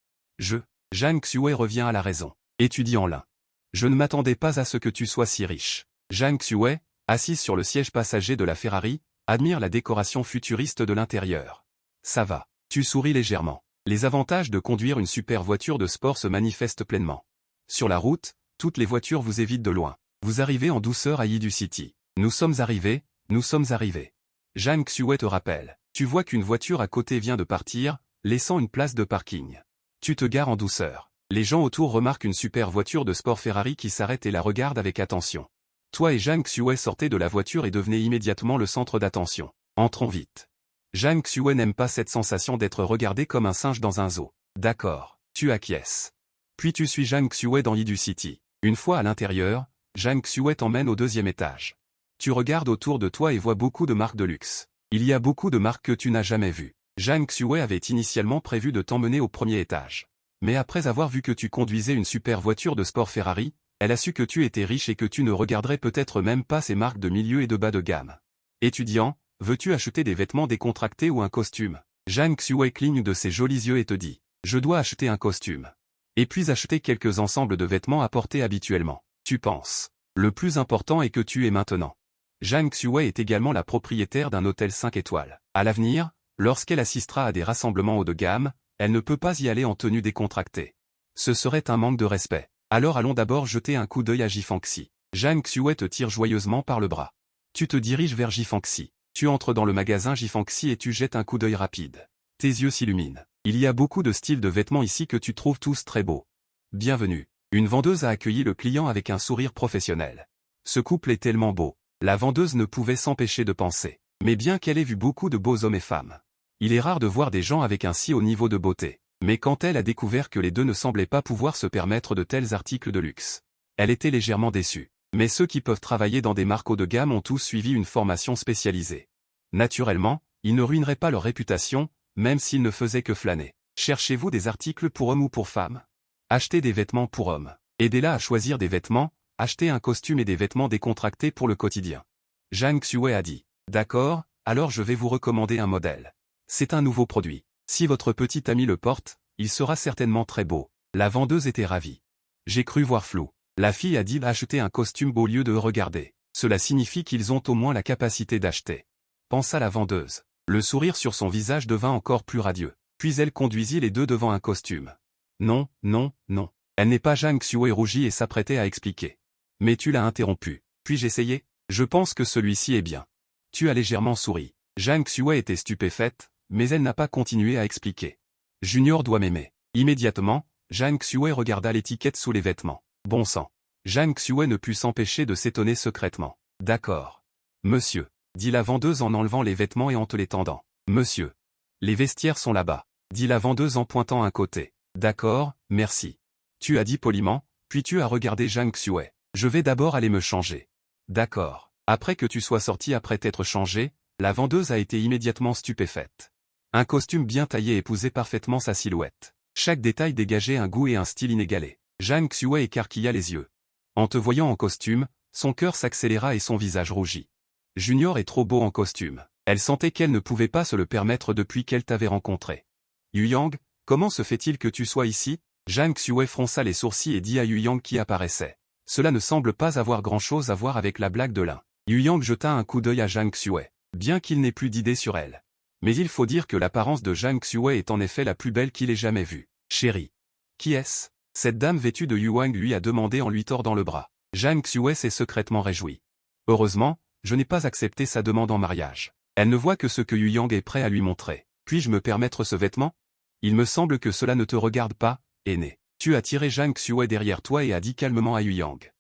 Zhang Xuei revient à la raison. Étudiant Lin. Je ne m'attendais pas à ce que tu sois si riche. Zhang Xuei, assise sur le siège passager de la Ferrari, admire la décoration futuriste de l'intérieur. Ça va. Tu souris légèrement. Les avantages de conduire une super voiture de sport se manifestent pleinement. Sur la route, toutes les voitures vous évitent de loin. Vous arrivez en douceur à Yidu City. Nous sommes arrivés, nous sommes arrivés. Zhang Xuei te rappelle. Tu vois qu'une voiture à côté vient de partir, laissant une place de parking. Tu te gares en douceur. Les gens autour remarquent une super voiture de sport Ferrari qui s'arrête et la regardent avec attention. Toi et Zhang Xuei sortez de la voiture et devenez immédiatement le centre d'attention. Entrons vite. Zhang Xuei n'aime pas cette sensation d'être regardé comme un singe dans un zoo. D'accord, tu acquiesces. Puis tu suis Zhang Xuei dans Yidu City. Une fois à l'intérieur, Zhang Xuei t'emmène au 2e étage. Tu regardes autour de toi et vois beaucoup de marques de luxe. Il y a beaucoup de marques que tu n'as jamais vues. Zhang Xuei avait initialement prévu de t'emmener au 1er étage. Mais après avoir vu que tu conduisais une super voiture de sport Ferrari, elle a su que tu étais riche et que tu ne regarderais peut-être même pas ces marques de milieu et de bas de gamme. Étudiant, veux-tu acheter des vêtements décontractés ou un costume? Zhang Xuei cligne de ses jolis yeux et te dit, je dois acheter un costume. Et puis acheter quelques ensembles de vêtements à porter habituellement. Tu penses. Le plus important est que tu es maintenant. Zhang Xuei est également la propriétaire d'un hôtel 5 étoiles. À l'avenir, lorsqu'elle assistera à des rassemblements haut de gamme, elle ne peut pas y aller en tenue décontractée. Ce serait un manque de respect. Alors allons d'abord jeter un coup d'œil à Jifanxi. Zhang Xuei te tire joyeusement par le bras. Tu te diriges vers Jifanxi. Tu entres dans le magasin Jifanxi et tu jettes un coup d'œil rapide. Tes yeux s'illuminent. Il y a beaucoup de styles de vêtements ici que tu trouves tous très beaux. Bienvenue. Une vendeuse a accueilli le client avec un sourire professionnel. Ce couple est tellement beau. La vendeuse ne pouvait s'empêcher de penser. Mais bien qu'elle ait vu beaucoup de beaux hommes et femmes. Il est rare de voir des gens avec un si haut niveau de beauté. Mais quand elle a découvert que les deux ne semblaient pas pouvoir se permettre de tels articles de luxe, elle était légèrement déçue. Mais ceux qui peuvent travailler dans des marques haut de gamme ont tous suivi une formation spécialisée. Naturellement, ils ne ruineraient pas leur réputation, même s'ils ne faisaient que flâner. Cherchez-vous des articles pour hommes ou pour femmes? Achetez des vêtements pour hommes. Aidez-la à choisir des vêtements, achetez un costume et des vêtements décontractés pour le quotidien. Zhang Xuei a dit. D'accord, alors je vais vous recommander un modèle. C'est un nouveau produit. Si votre petit ami le porte, il sera certainement très beau. La vendeuse était ravie. J'ai cru voir flou. La fille a dit acheter un costume au lieu de regarder. Cela signifie qu'ils ont au moins la capacité d'acheter. Pensa la vendeuse. Le sourire sur son visage devint encore plus radieux. Puis elle conduisit les deux devant un costume. Non, non, non. Elle n'est pas Zhang Xuei rougit et s'apprêtait à expliquer. Mais tu l'as interrompu. Puis-je essayer? Je pense que celui-ci est bien. Tu as légèrement souri. Zhang Xuei était stupéfaite, mais elle n'a pas continué à expliquer. Junior doit m'aimer. Immédiatement, Zhang Xuei regarda l'étiquette sous les vêtements. Bon sang. Zhang Xuei ne put s'empêcher de s'étonner secrètement. D'accord. Monsieur, dit la vendeuse en enlevant les vêtements et en te les tendant. Monsieur. Les vestiaires sont là-bas, dit la vendeuse en pointant un côté. D'accord, merci. Tu as dit poliment, puis tu as regardé Zhang Xuei. Je vais d'abord aller me changer. D'accord. Après que tu sois sorti après t'être changé, la vendeuse a été immédiatement stupéfaite. Un costume bien taillé épousait parfaitement sa silhouette. Chaque détail dégageait un goût et un style inégalés. Zhang Xuei écarquilla les yeux. En te voyant en costume, son cœur s'accéléra et son visage rougit. Junior est trop beau en costume. Elle sentait qu'elle ne pouvait pas se le permettre depuis qu'elle t'avait rencontré. Yu Yang, comment se fait-il que tu sois ici? Zhang Xuei fronça les sourcils et dit à Yu Yang qui apparaissait. Cela ne semble pas avoir grand-chose à voir avec la blague de l'un. Yu Yang jeta un coup d'œil à Zhang Xuei, bien qu'il n'ait plus d'idée sur elle. Mais il faut dire que l'apparence de Zhang Xuei est en effet la plus belle qu'il ait jamais vue. Chérie. Qui est-ce? Cette dame vêtue de Yu Yang lui a demandé en lui tordant le bras. Zhang Xuei s'est secrètement réjoui. Heureusement, je n'ai pas accepté sa demande en mariage. Elle ne voit que ce que Yu Yang est prêt à lui montrer. Puis-je me permettre ce vêtement? Il me semble que cela ne te regarde pas, aîné. Tu as tiré Zhang Xuei derrière toi et a dit calmement à Yu Yang.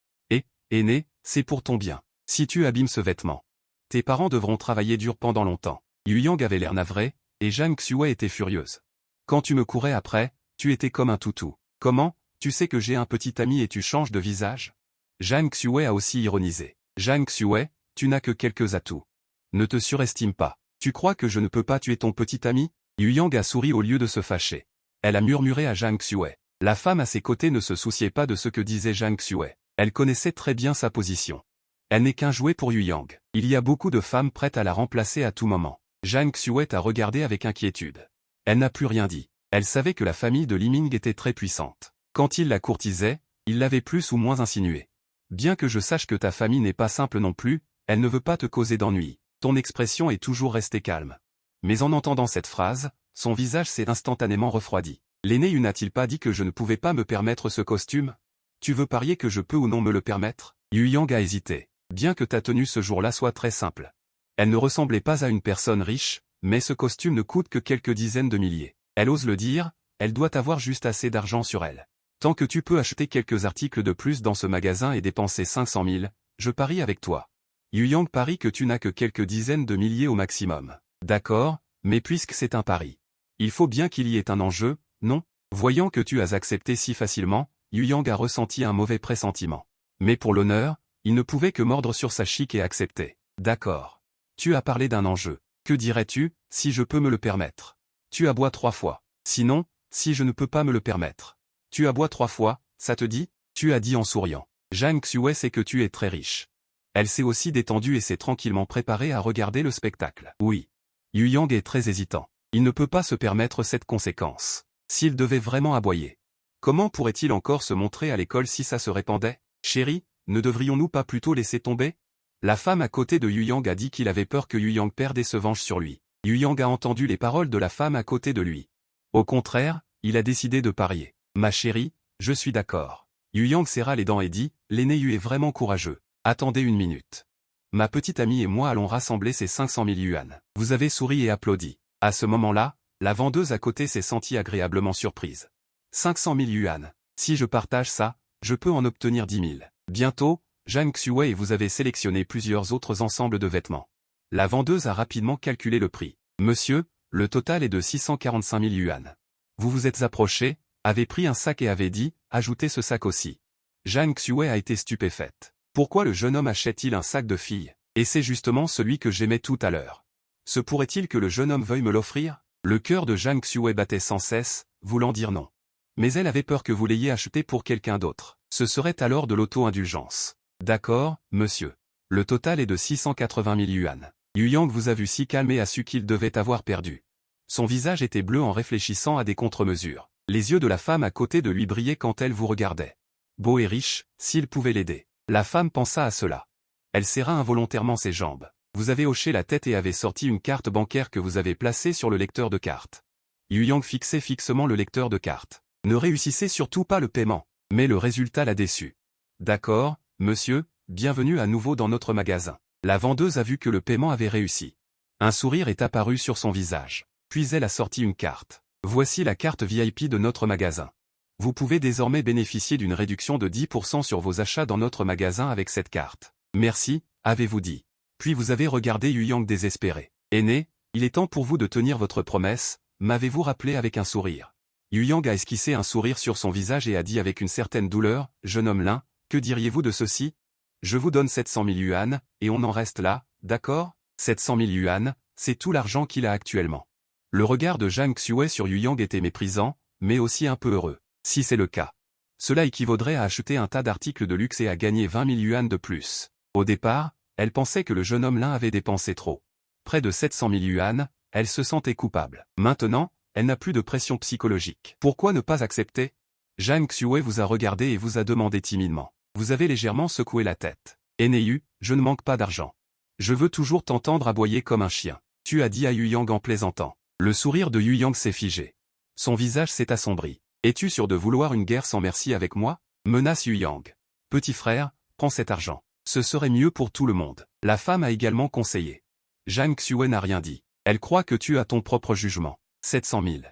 Aîné, c'est pour ton bien. Si tu abîmes ce vêtement, tes parents devront travailler dur pendant longtemps. Yu Yang avait l'air navré, et Zhang Xuei était furieuse. Quand tu me courais après, tu étais comme un toutou. Comment? Tu sais que j'ai un petit ami et tu changes de visage? Zhang Xuei a aussi ironisé. Zhang Xuei, tu n'as que quelques atouts. Ne te surestime pas. Tu crois que je ne peux pas tuer ton petit ami? Yu Yang a souri au lieu de se fâcher. Elle a murmuré à Zhang Xuei. La femme à ses côtés ne se souciait pas de ce que disait Zhang Xuei. Elle connaissait très bien sa position. Elle n'est qu'un jouet pour Yu Yang. Il y a beaucoup de femmes prêtes à la remplacer à tout moment. Zhang Xuei a regardé avec inquiétude. Elle n'a plus rien dit. Elle savait que la famille de Li Ming était très puissante. Quand il la courtisait, Il l'avait plus ou moins insinué. Bien que je sache que ta famille n'est pas simple non plus, elle ne veut pas te causer d'ennui. Ton expression est toujours restée calme. Mais en entendant cette phrase, son visage s'est instantanément refroidi. L'aîné Yu n'a-t-il pas dit que je ne pouvais pas me permettre ce costume? Tu veux parier que je peux ou non me le permettre? Yu Yang a hésité. Bien que ta tenue ce jour-là soit très simple. Elle ne ressemblait pas à une personne riche, mais ce costume ne coûte que quelques dizaines de milliers. Elle ose le dire, elle doit avoir juste assez d'argent sur elle. Tant que tu peux acheter quelques articles de plus dans ce magasin et dépenser 500 000, je parie avec toi. Yu Yang parie que tu n'as que quelques dizaines de milliers au maximum. D'accord, mais puisque c'est un pari. Il faut bien qu'il y ait un enjeu, non? Voyant que tu as accepté si facilement, Yu Yang a ressenti un mauvais pressentiment. Mais pour l'honneur, il ne pouvait que mordre sur sa chique et accepter. D'accord. Tu as parlé d'un enjeu. Que dirais-tu, si je peux me le permettre? Tu aboies 3 fois. Sinon, si je ne peux pas me le permettre. Tu aboies 3 fois, ça te dit? Tu as dit en souriant. Zhang Xue sait que tu es très riche. Elle s'est aussi détendue et s'est tranquillement préparée à regarder le spectacle. Oui. Yu Yang est très hésitant. Il ne peut pas se permettre cette conséquence. S'il devait vraiment aboyer. Comment pourrait-il encore se montrer à l'école si ça se répandait? Chérie, ne devrions-nous pas plutôt laisser tomber? La femme à côté de Yu Yang a dit qu'il avait peur que Yu Yang perde et se venge sur lui. Yu Yang a entendu les paroles de la femme à côté de lui. Au contraire, il a décidé de parier. Ma chérie, je suis d'accord. Yu Yang serra les dents et dit, l'aîné Yu est vraiment courageux. Attendez une minute. Ma petite amie et moi allons rassembler ces 500 000 yuan. Vous avez souri et applaudi. À ce moment-là, la vendeuse à côté s'est sentie agréablement surprise. 500 000 yuan. Si je partage ça, je peux en obtenir 10 000. Bientôt, Zhang Xue et vous avez sélectionné plusieurs autres ensembles de vêtements. La vendeuse a rapidement calculé le prix. Monsieur, le total est de 645 000 yuan. Vous vous êtes approché, avez pris un sac et avez dit, ajoutez ce sac aussi. Zhang Xue a été stupéfaite. Pourquoi le jeune homme achète-t-il un sac de fille? Et c'est justement celui que j'aimais tout à l'heure. Se pourrait-il que le jeune homme veuille me l'offrir? Le cœur de Zhang Xue battait sans cesse, voulant dire non. Mais elle avait peur que vous l'ayez acheté pour quelqu'un d'autre. Ce serait alors de l'auto-indulgence. D'accord, monsieur. Le total est de 680 000 yuan. Yu Yang vous a vu si calme et a su qu'il devait avoir perdu. Son visage était bleu en réfléchissant à des contre-mesures. Les yeux de la femme à côté de lui brillaient quand elle vous regardait. Beau et riche, s'il pouvait l'aider. La femme pensa à cela. Elle serra involontairement ses jambes. Vous avez hoché la tête et avez sorti une carte bancaire que vous avez placée sur le lecteur de cartes. Yu Yang fixait fixement le lecteur de cartes. Ne réussissez surtout pas le paiement. Mais le résultat l'a déçu. D'accord, monsieur, bienvenue à nouveau dans notre magasin. La vendeuse a vu que le paiement avait réussi. Un sourire est apparu sur son visage. Puis elle a sorti une carte. Voici la carte VIP de notre magasin. Vous pouvez désormais bénéficier d'une réduction de 10% sur vos achats dans notre magasin avec cette carte. Merci, avez-vous dit. Puis vous avez regardé Yu Yang désespéré. Aîné, il est temps pour vous de tenir votre promesse, m'avez-vous rappelé avec un sourire. Yu Yang a esquissé un sourire sur son visage et a dit avec une certaine douleur, jeune homme lin, que diriez-vous de ceci? Je vous donne 700 000 yuan, et on en reste là, d'accord? 700 000 yuan, c'est tout l'argent qu'il a actuellement. Le regard de Zhang Xue sur Yu Yang était méprisant, mais aussi un peu heureux. Si c'est le cas. Cela équivaudrait à acheter un tas d'articles de luxe et à gagner 20 000 yuan de plus. Au départ, elle pensait que le jeune homme lin avait dépensé trop. Près de 700 000 yuan, elle se sentait coupable. Maintenant, elle n'a plus de pression psychologique. Pourquoi ne pas accepter? Zhang Xue vous a regardé et vous a demandé timidement. Vous avez légèrement secoué la tête. Aîné Yu, je ne manque pas d'argent. Je veux toujours t'entendre aboyer comme un chien. Tu as dit à Yu Yang en plaisantant. Le sourire de Yu Yang s'est figé. Son visage s'est assombri. Es-tu sûr de vouloir une guerre sans merci avec moi? Menace Yu Yang. Petit frère, prends cet argent. Ce serait mieux pour tout le monde. La femme a également conseillé. Zhang Xue n'a rien dit. Elle croit que tu as ton propre jugement. 700 000.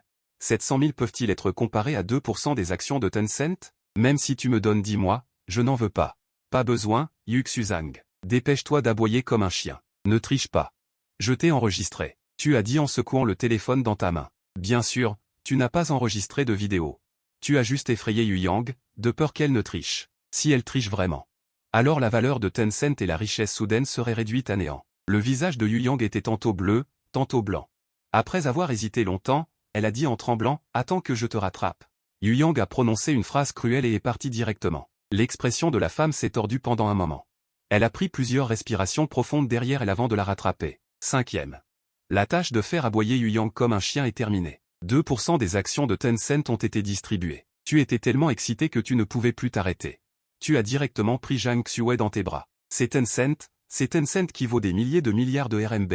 700 000 peuvent-ils être comparés à 2% des actions de Tencent? Même si tu me donnes 10 mois, je n'en veux pas. Pas besoin, Yu Xuzang. Dépêche-toi d'aboyer comme un chien. Ne triche pas. Je t'ai enregistré. Tu as dit en secouant le téléphone dans ta main. Bien sûr, tu n'as pas enregistré de vidéo. Tu as juste effrayé Yu Yang, de peur qu'elle ne triche. Si elle triche vraiment. Alors la valeur de Tencent et la richesse soudaine seraient réduites à néant. Le visage de Yu Yang était tantôt bleu, tantôt blanc. Après avoir hésité longtemps, elle a dit en tremblant, « Attends que je te rattrape ». Yu Yang a prononcé une phrase cruelle et est parti directement. L'expression de la femme s'est tordue pendant un moment. Elle a pris plusieurs respirations profondes derrière elle avant de la rattraper. 5e. La tâche de faire aboyer Yu Yang comme un chien est terminée. 2% des actions de Tencent ont été distribuées. Tu étais tellement excité que tu ne pouvais plus t'arrêter. Tu as directement pris Zhang Xue dans tes bras. C'est Tencent qui vaut des milliers de milliards de RMB.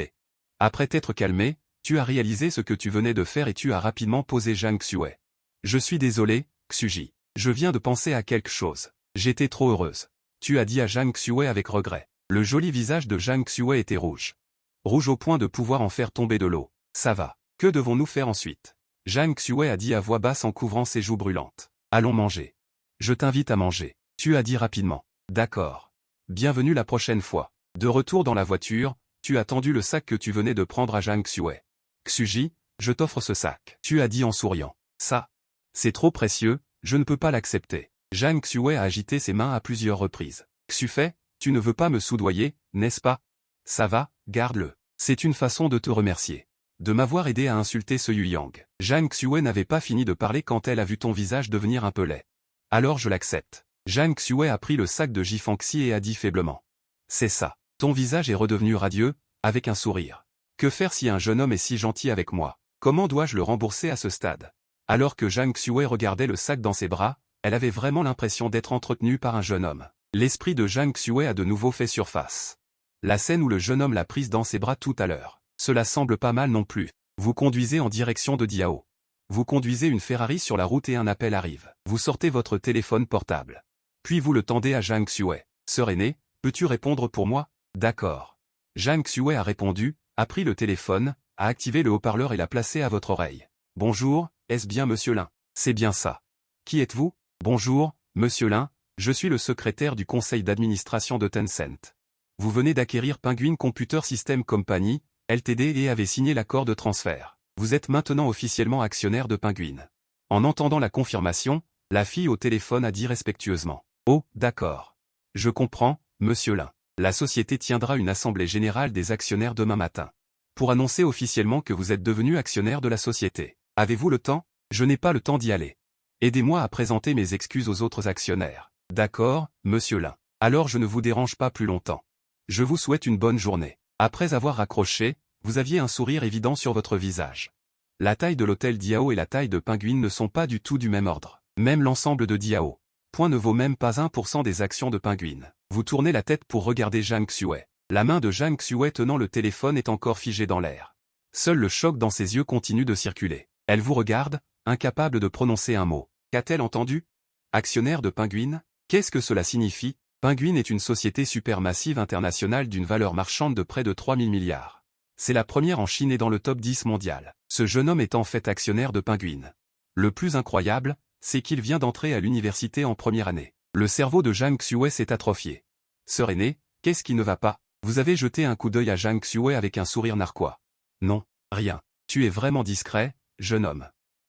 Après t'être calmé, tu as réalisé ce que tu venais de faire et tu as rapidement posé Zhang Xue. Je suis désolé, Xuji. Je viens de penser à quelque chose. J'étais trop heureuse. Tu as dit à Zhang Xue avec regret. Le joli visage de Zhang Xue était rouge. Rouge au point de pouvoir en faire tomber de l'eau. Ça va. Que devons-nous faire ensuite? Zhang Xue a dit à voix basse en couvrant ses joues brûlantes. Allons manger. Je t'invite à manger. Tu as dit rapidement. D'accord. Bienvenue la prochaine fois. De retour dans la voiture, tu as tendu le sac que tu venais de prendre à Zhang Xue. Xuji, je t'offre ce sac. Tu as dit en souriant. Ça. C'est trop précieux, je ne peux pas l'accepter. Zhang Xue a agité ses mains à plusieurs reprises. Xufei, tu ne veux pas me soudoyer, n'est-ce pas? Ça va, garde-le. C'est une façon de te remercier. De m'avoir aidé à insulter ce Yu Yang. Zhang Xue n'avait pas fini de parler quand elle a vu ton visage devenir un peu laid. Alors je l'accepte. Zhang Xue a pris le sac de Jifangxi et a dit faiblement. C'est ça. Ton visage est redevenu radieux, avec un sourire. Que faire si un jeune homme est si gentil avec moi? Comment dois-je le rembourser à ce stade? Alors que Zhang Xue regardait le sac dans ses bras, elle avait vraiment l'impression d'être entretenue par un jeune homme. L'esprit de Zhang Xue a de nouveau fait surface. La scène où le jeune homme l'a prise dans ses bras tout à l'heure. Cela semble pas mal non plus. Vous conduisez en direction de Diao. Vous conduisez une Ferrari sur la route et un appel arrive. Vous sortez votre téléphone portable. Puis vous le tendez à Zhang Xue. Sœur aînée, peux-tu répondre pour moi? D'accord. Zhang Xue a répondu, a pris le téléphone, a activé le haut-parleur et l'a placé à votre oreille. Bonjour, est-ce bien Monsieur Lin? C'est bien ça. Qui êtes-vous? Bonjour, Monsieur Lin, je suis le secrétaire du conseil d'administration de Tencent. Vous venez d'acquérir Penguin Computer System Company, Ltd et avez signé l'accord de transfert. Vous êtes maintenant officiellement actionnaire de Penguin. En entendant la confirmation, la fille au téléphone a dit respectueusement. Oh, d'accord. Je comprends, Monsieur Lin. La société tiendra une assemblée générale des actionnaires demain matin. Pour annoncer officiellement que vous êtes devenu actionnaire de la société. Avez-vous le temps? Je n'ai pas le temps d'y aller. Aidez-moi à présenter mes excuses aux autres actionnaires. D'accord, Monsieur Lin. Alors je ne vous dérange pas plus longtemps. Je vous souhaite une bonne journée. Après avoir raccroché, vous aviez un sourire évident sur votre visage. La taille de l'hôtel Diao et la taille de Penguin ne sont pas du tout du même ordre. Même l'ensemble de Diao. Point ne vaut même pas 1% des actions de Penguin. Vous tournez la tête pour regarder Zhang Xue. La main de Zhang Xue tenant le téléphone est encore figée dans l'air. Seul le choc dans ses yeux continue de circuler. Elle vous regarde, incapable de prononcer un mot. Qu'a-t-elle entendu? Actionnaire de Penguin? Qu'est-ce que cela signifie? Penguin est une société supermassive internationale d'une valeur marchande de près de 3000 milliards. C'est la première en Chine et dans le top 10 mondial. Ce jeune homme est en fait actionnaire de Penguin. Le plus incroyable, c'est qu'il vient d'entrer à l'université en première année. Le cerveau de Zhang Xue s'est atrophié. Sœur aînée, qu'est-ce qui ne va pas? Vous avez jeté un coup d'œil à Zhang Xue avec un sourire narquois. Non, rien. Tu es vraiment discret, jeune homme.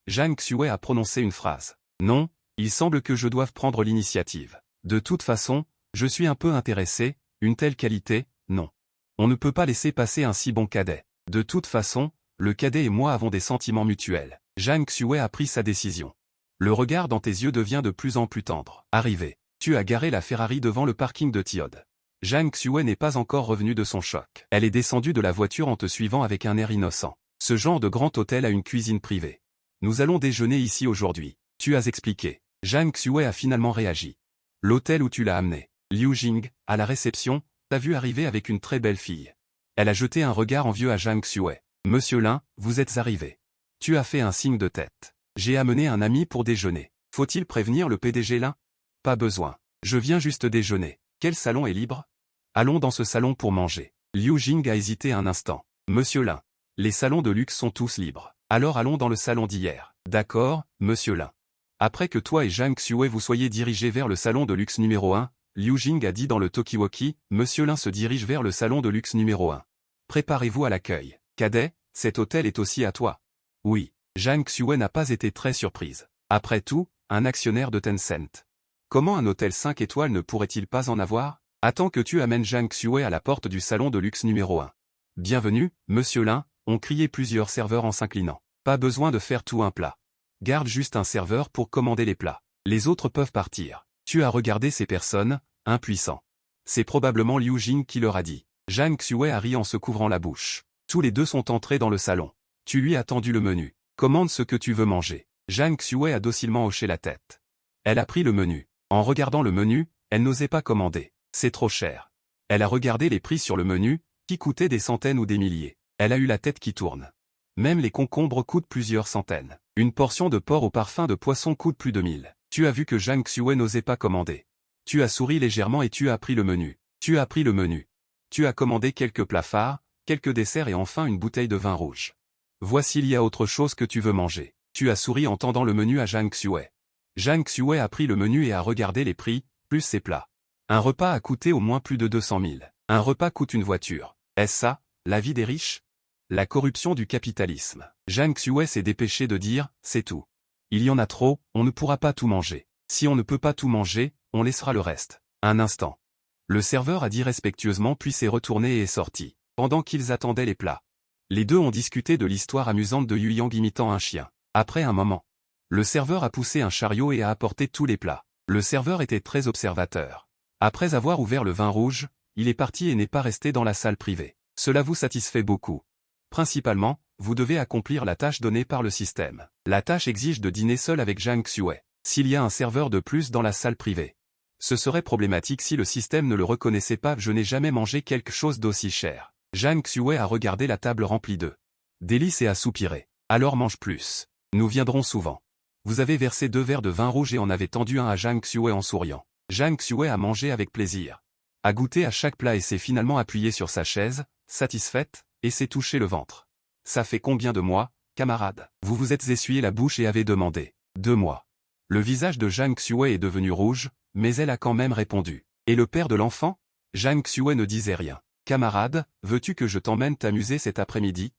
Zhang Xue a prononcé une phrase. Non, il semble que je doive prendre l'initiative. De toute façon, je suis un peu intéressé, une telle qualité, non. On ne peut pas laisser passer un si bon cadet. De toute façon, le cadet et moi avons des sentiments mutuels. Zhang Xue a pris sa décision. Le regard dans tes yeux devient de plus en plus tendre. Arrivé. Tu as garé la Ferrari devant le parking de Tiod. Zhang Xue n'est pas encore revenue de son choc. Elle est descendue de la voiture en te suivant avec un air innocent. Ce genre de grand hôtel a une cuisine privée. Nous allons déjeuner ici aujourd'hui. Tu as expliqué. Zhang Xue a finalement réagi. L'hôtel où tu l'as amené. Liu Jing, à la réception, t'a vu arriver avec une très belle fille. Elle a jeté un regard envieux à Zhang Xue. Monsieur Lin, vous êtes arrivé. Tu as fait un signe de tête. J'ai amené un ami pour déjeuner. Faut-il prévenir le PDG Lin? Pas besoin. Je viens juste déjeuner. Quel salon est libre? Allons dans ce salon pour manger. Liu Jing a hésité un instant. Monsieur Lin. Les salons de luxe sont tous libres. Alors allons dans le salon d'hier. D'accord, Monsieur Lin. Après que toi et Zhang Xue vous soyez dirigés vers le salon de luxe numéro 1, Liu Jing a dit dans le talkie-walkie, Monsieur Lin se dirige vers le salon de luxe numéro 1. Préparez-vous à l'accueil. Cadet, cet hôtel est aussi à toi. Oui. Zhang Xue n'a pas été très surprise. Après tout, un actionnaire de Tencent. Comment un hôtel 5 étoiles ne pourrait-il pas en avoir? Attends que tu amènes Zhang Xue à la porte du salon de luxe numéro 1. Bienvenue, Monsieur Lin, ont crié plusieurs serveurs en s'inclinant. Pas besoin de faire tout un plat. Garde juste un serveur pour commander les plats. Les autres peuvent partir. Tu as regardé ces personnes, impuissants. C'est probablement Liu Jing qui leur a dit. Zhang Xue a ri en se couvrant la bouche. Tous les deux sont entrés dans le salon. Tu lui as tendu le menu. Commande ce que tu veux manger. Zhang Xue a docilement hoché la tête. Elle a pris le menu. En regardant le menu, elle n'osait pas commander. C'est trop cher. Elle a regardé les prix sur le menu, qui coûtaient des centaines ou des milliers. Elle a eu la tête qui tourne. Même les concombres coûtent plusieurs centaines. Une portion de porc au parfum de poisson coûte plus de 1000. Tu as vu que Zhang Xue n'osait pas commander. Tu as souri légèrement et tu as pris le menu. Tu as pris le menu. Tu as commandé quelques plats phares, quelques desserts et enfin une bouteille de vin rouge. Voici il y a autre chose que tu veux manger. Tu as souri en tendant le menu à Zhang Xue. Zhang Xue a pris le menu et a regardé les prix, plus ses plats. Un repas a coûté au moins plus de 200 000. Un repas coûte une voiture. Est-ce ça, la vie des riches? La corruption du capitalisme. Zhang Xue s'est dépêché de dire, c'est tout. Il y en a trop, on ne pourra pas tout manger. Si on ne peut pas tout manger, on laissera le reste. Un instant. Le serveur a dit respectueusement puis s'est retourné et est sorti, pendant qu'ils attendaient les plats. Les deux ont discuté de l'histoire amusante de Yu Yang imitant un chien. Après un moment, le serveur a poussé un chariot et a apporté tous les plats. Le serveur était très observateur. Après avoir ouvert le vin rouge, il est parti et n'est pas resté dans la salle privée. Cela vous satisfait beaucoup. Principalement, vous devez accomplir la tâche donnée par le système. La tâche exige de dîner seul avec Zhang Xue. S'il y a un serveur de plus dans la salle privée, ce serait problématique si le système ne le reconnaissait pas. Je n'ai jamais mangé quelque chose d'aussi cher. Zhang Xue a regardé la table remplie de délices et a soupiré. Alors mange plus. Nous viendrons souvent. Vous avez versé 2 verres de vin rouge et en avez tendu un à Zhang Xue en souriant. Zhang Xue a mangé avec plaisir. A goûté à chaque plat et s'est finalement appuyé sur sa chaise, satisfaite, et s'est touché le ventre. Ça fait combien de mois, camarade? Vous vous êtes essuyé la bouche et avez demandé. 2 mois. Le visage de Zhang Xue est devenu rouge, mais elle a quand même répondu. Et le père de l'enfant? Zhang Xue ne disait rien. Camarade, veux-tu que je t'emmène t'amuser cet après-midi?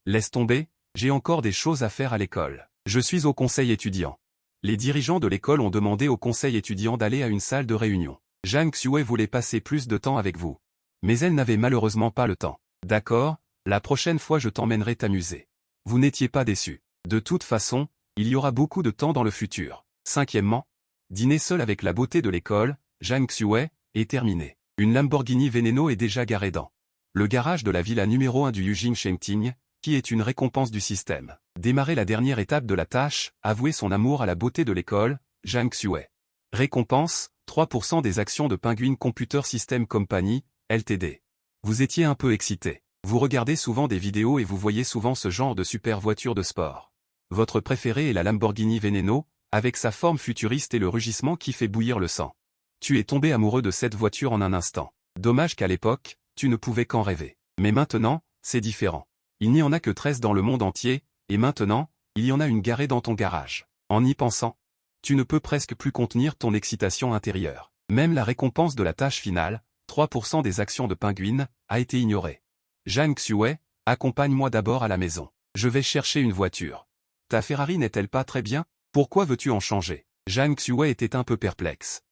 Laisse tomber, j'ai encore des choses à faire à l'école. Je suis au conseil étudiant. Les dirigeants de l'école ont demandé au conseil étudiant d'aller à une salle de réunion. Zhang Xue voulait passer plus de temps avec vous. Mais elle n'avait malheureusement pas le temps. D'accord, la prochaine fois je t'emmènerai t'amuser. Vous n'étiez pas déçu. De toute façon, il y aura beaucoup de temps dans le futur. Cinquièmement, dîner seul avec la beauté de l'école, Zhang Xue, est terminé. Une Lamborghini Veneno est déjà garée dans le garage de la villa numéro 1 du Yujing Shengting, qui est une récompense du système. Démarrer la dernière étape de la tâche, avouer son amour à la beauté de l'école, Zhang Xue. Récompense, 3% des actions de Penguin Computer System Company, Ltd. Vous étiez un peu excité. Vous regardez souvent des vidéos et vous voyez souvent ce genre de super voiture de sport. Votre préférée est la Lamborghini Veneno, avec sa forme futuriste et le rugissement qui fait bouillir le sang. Tu es tombé amoureux de cette voiture en un instant. Dommage qu'à l'époque, tu ne pouvais qu'en rêver. Mais maintenant, c'est différent. Il n'y en a que 13 dans le monde entier, et maintenant, il y en a une garée dans ton garage. En y pensant, tu ne peux presque plus contenir ton excitation intérieure. Même la récompense de la tâche finale, 3% des actions de Penguin, a été ignorée. Zhang Xue, accompagne-moi d'abord à la maison. Je vais chercher une voiture. Ta Ferrari n'est-elle pas très bien? Pourquoi veux-tu en changer? Zhang Xue était un peu perplexe.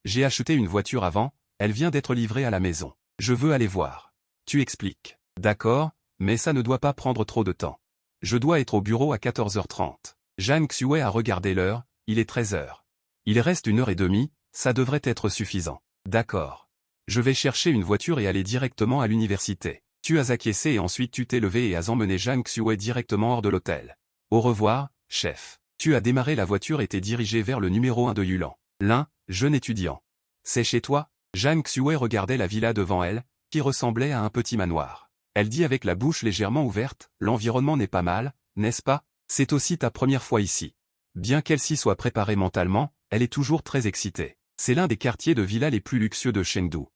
J'ai acheté une voiture avant, elle vient d'être livrée à la maison. Je veux aller voir. Tu expliques. D'accord, mais ça ne doit pas prendre trop de temps. Je dois être au bureau à 14h30. Zhang Xue a regardé l'heure, il est 13h. Il reste 1h30, ça devrait être suffisant. D'accord. Je vais chercher une voiture et aller directement à l'université. Tu as acquiescé et ensuite tu t'es levé et as emmené Zhang Xue directement hors de l'hôtel. Au revoir, chef. Tu as démarré la voiture et t'es dirigé vers le numéro 1 de Yulan. L'un, jeune étudiant. C'est chez toi? Zhang Xue regardait la villa devant elle, qui ressemblait à un petit manoir. Elle dit avec la bouche légèrement ouverte, l'environnement n'est pas mal, n'est-ce pas? C'est aussi ta première fois ici. Bien qu'elle s'y soit préparée mentalement, elle est toujours très excitée. C'est l'un des quartiers de villas les plus luxueux de Chengdu.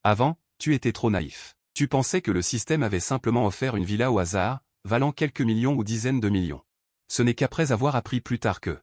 Avant, tu étais trop naïf. Tu pensais que le système avait simplement offert une villa au hasard, valant quelques millions ou dizaines de millions. Ce n'est qu'après avoir appris plus tard que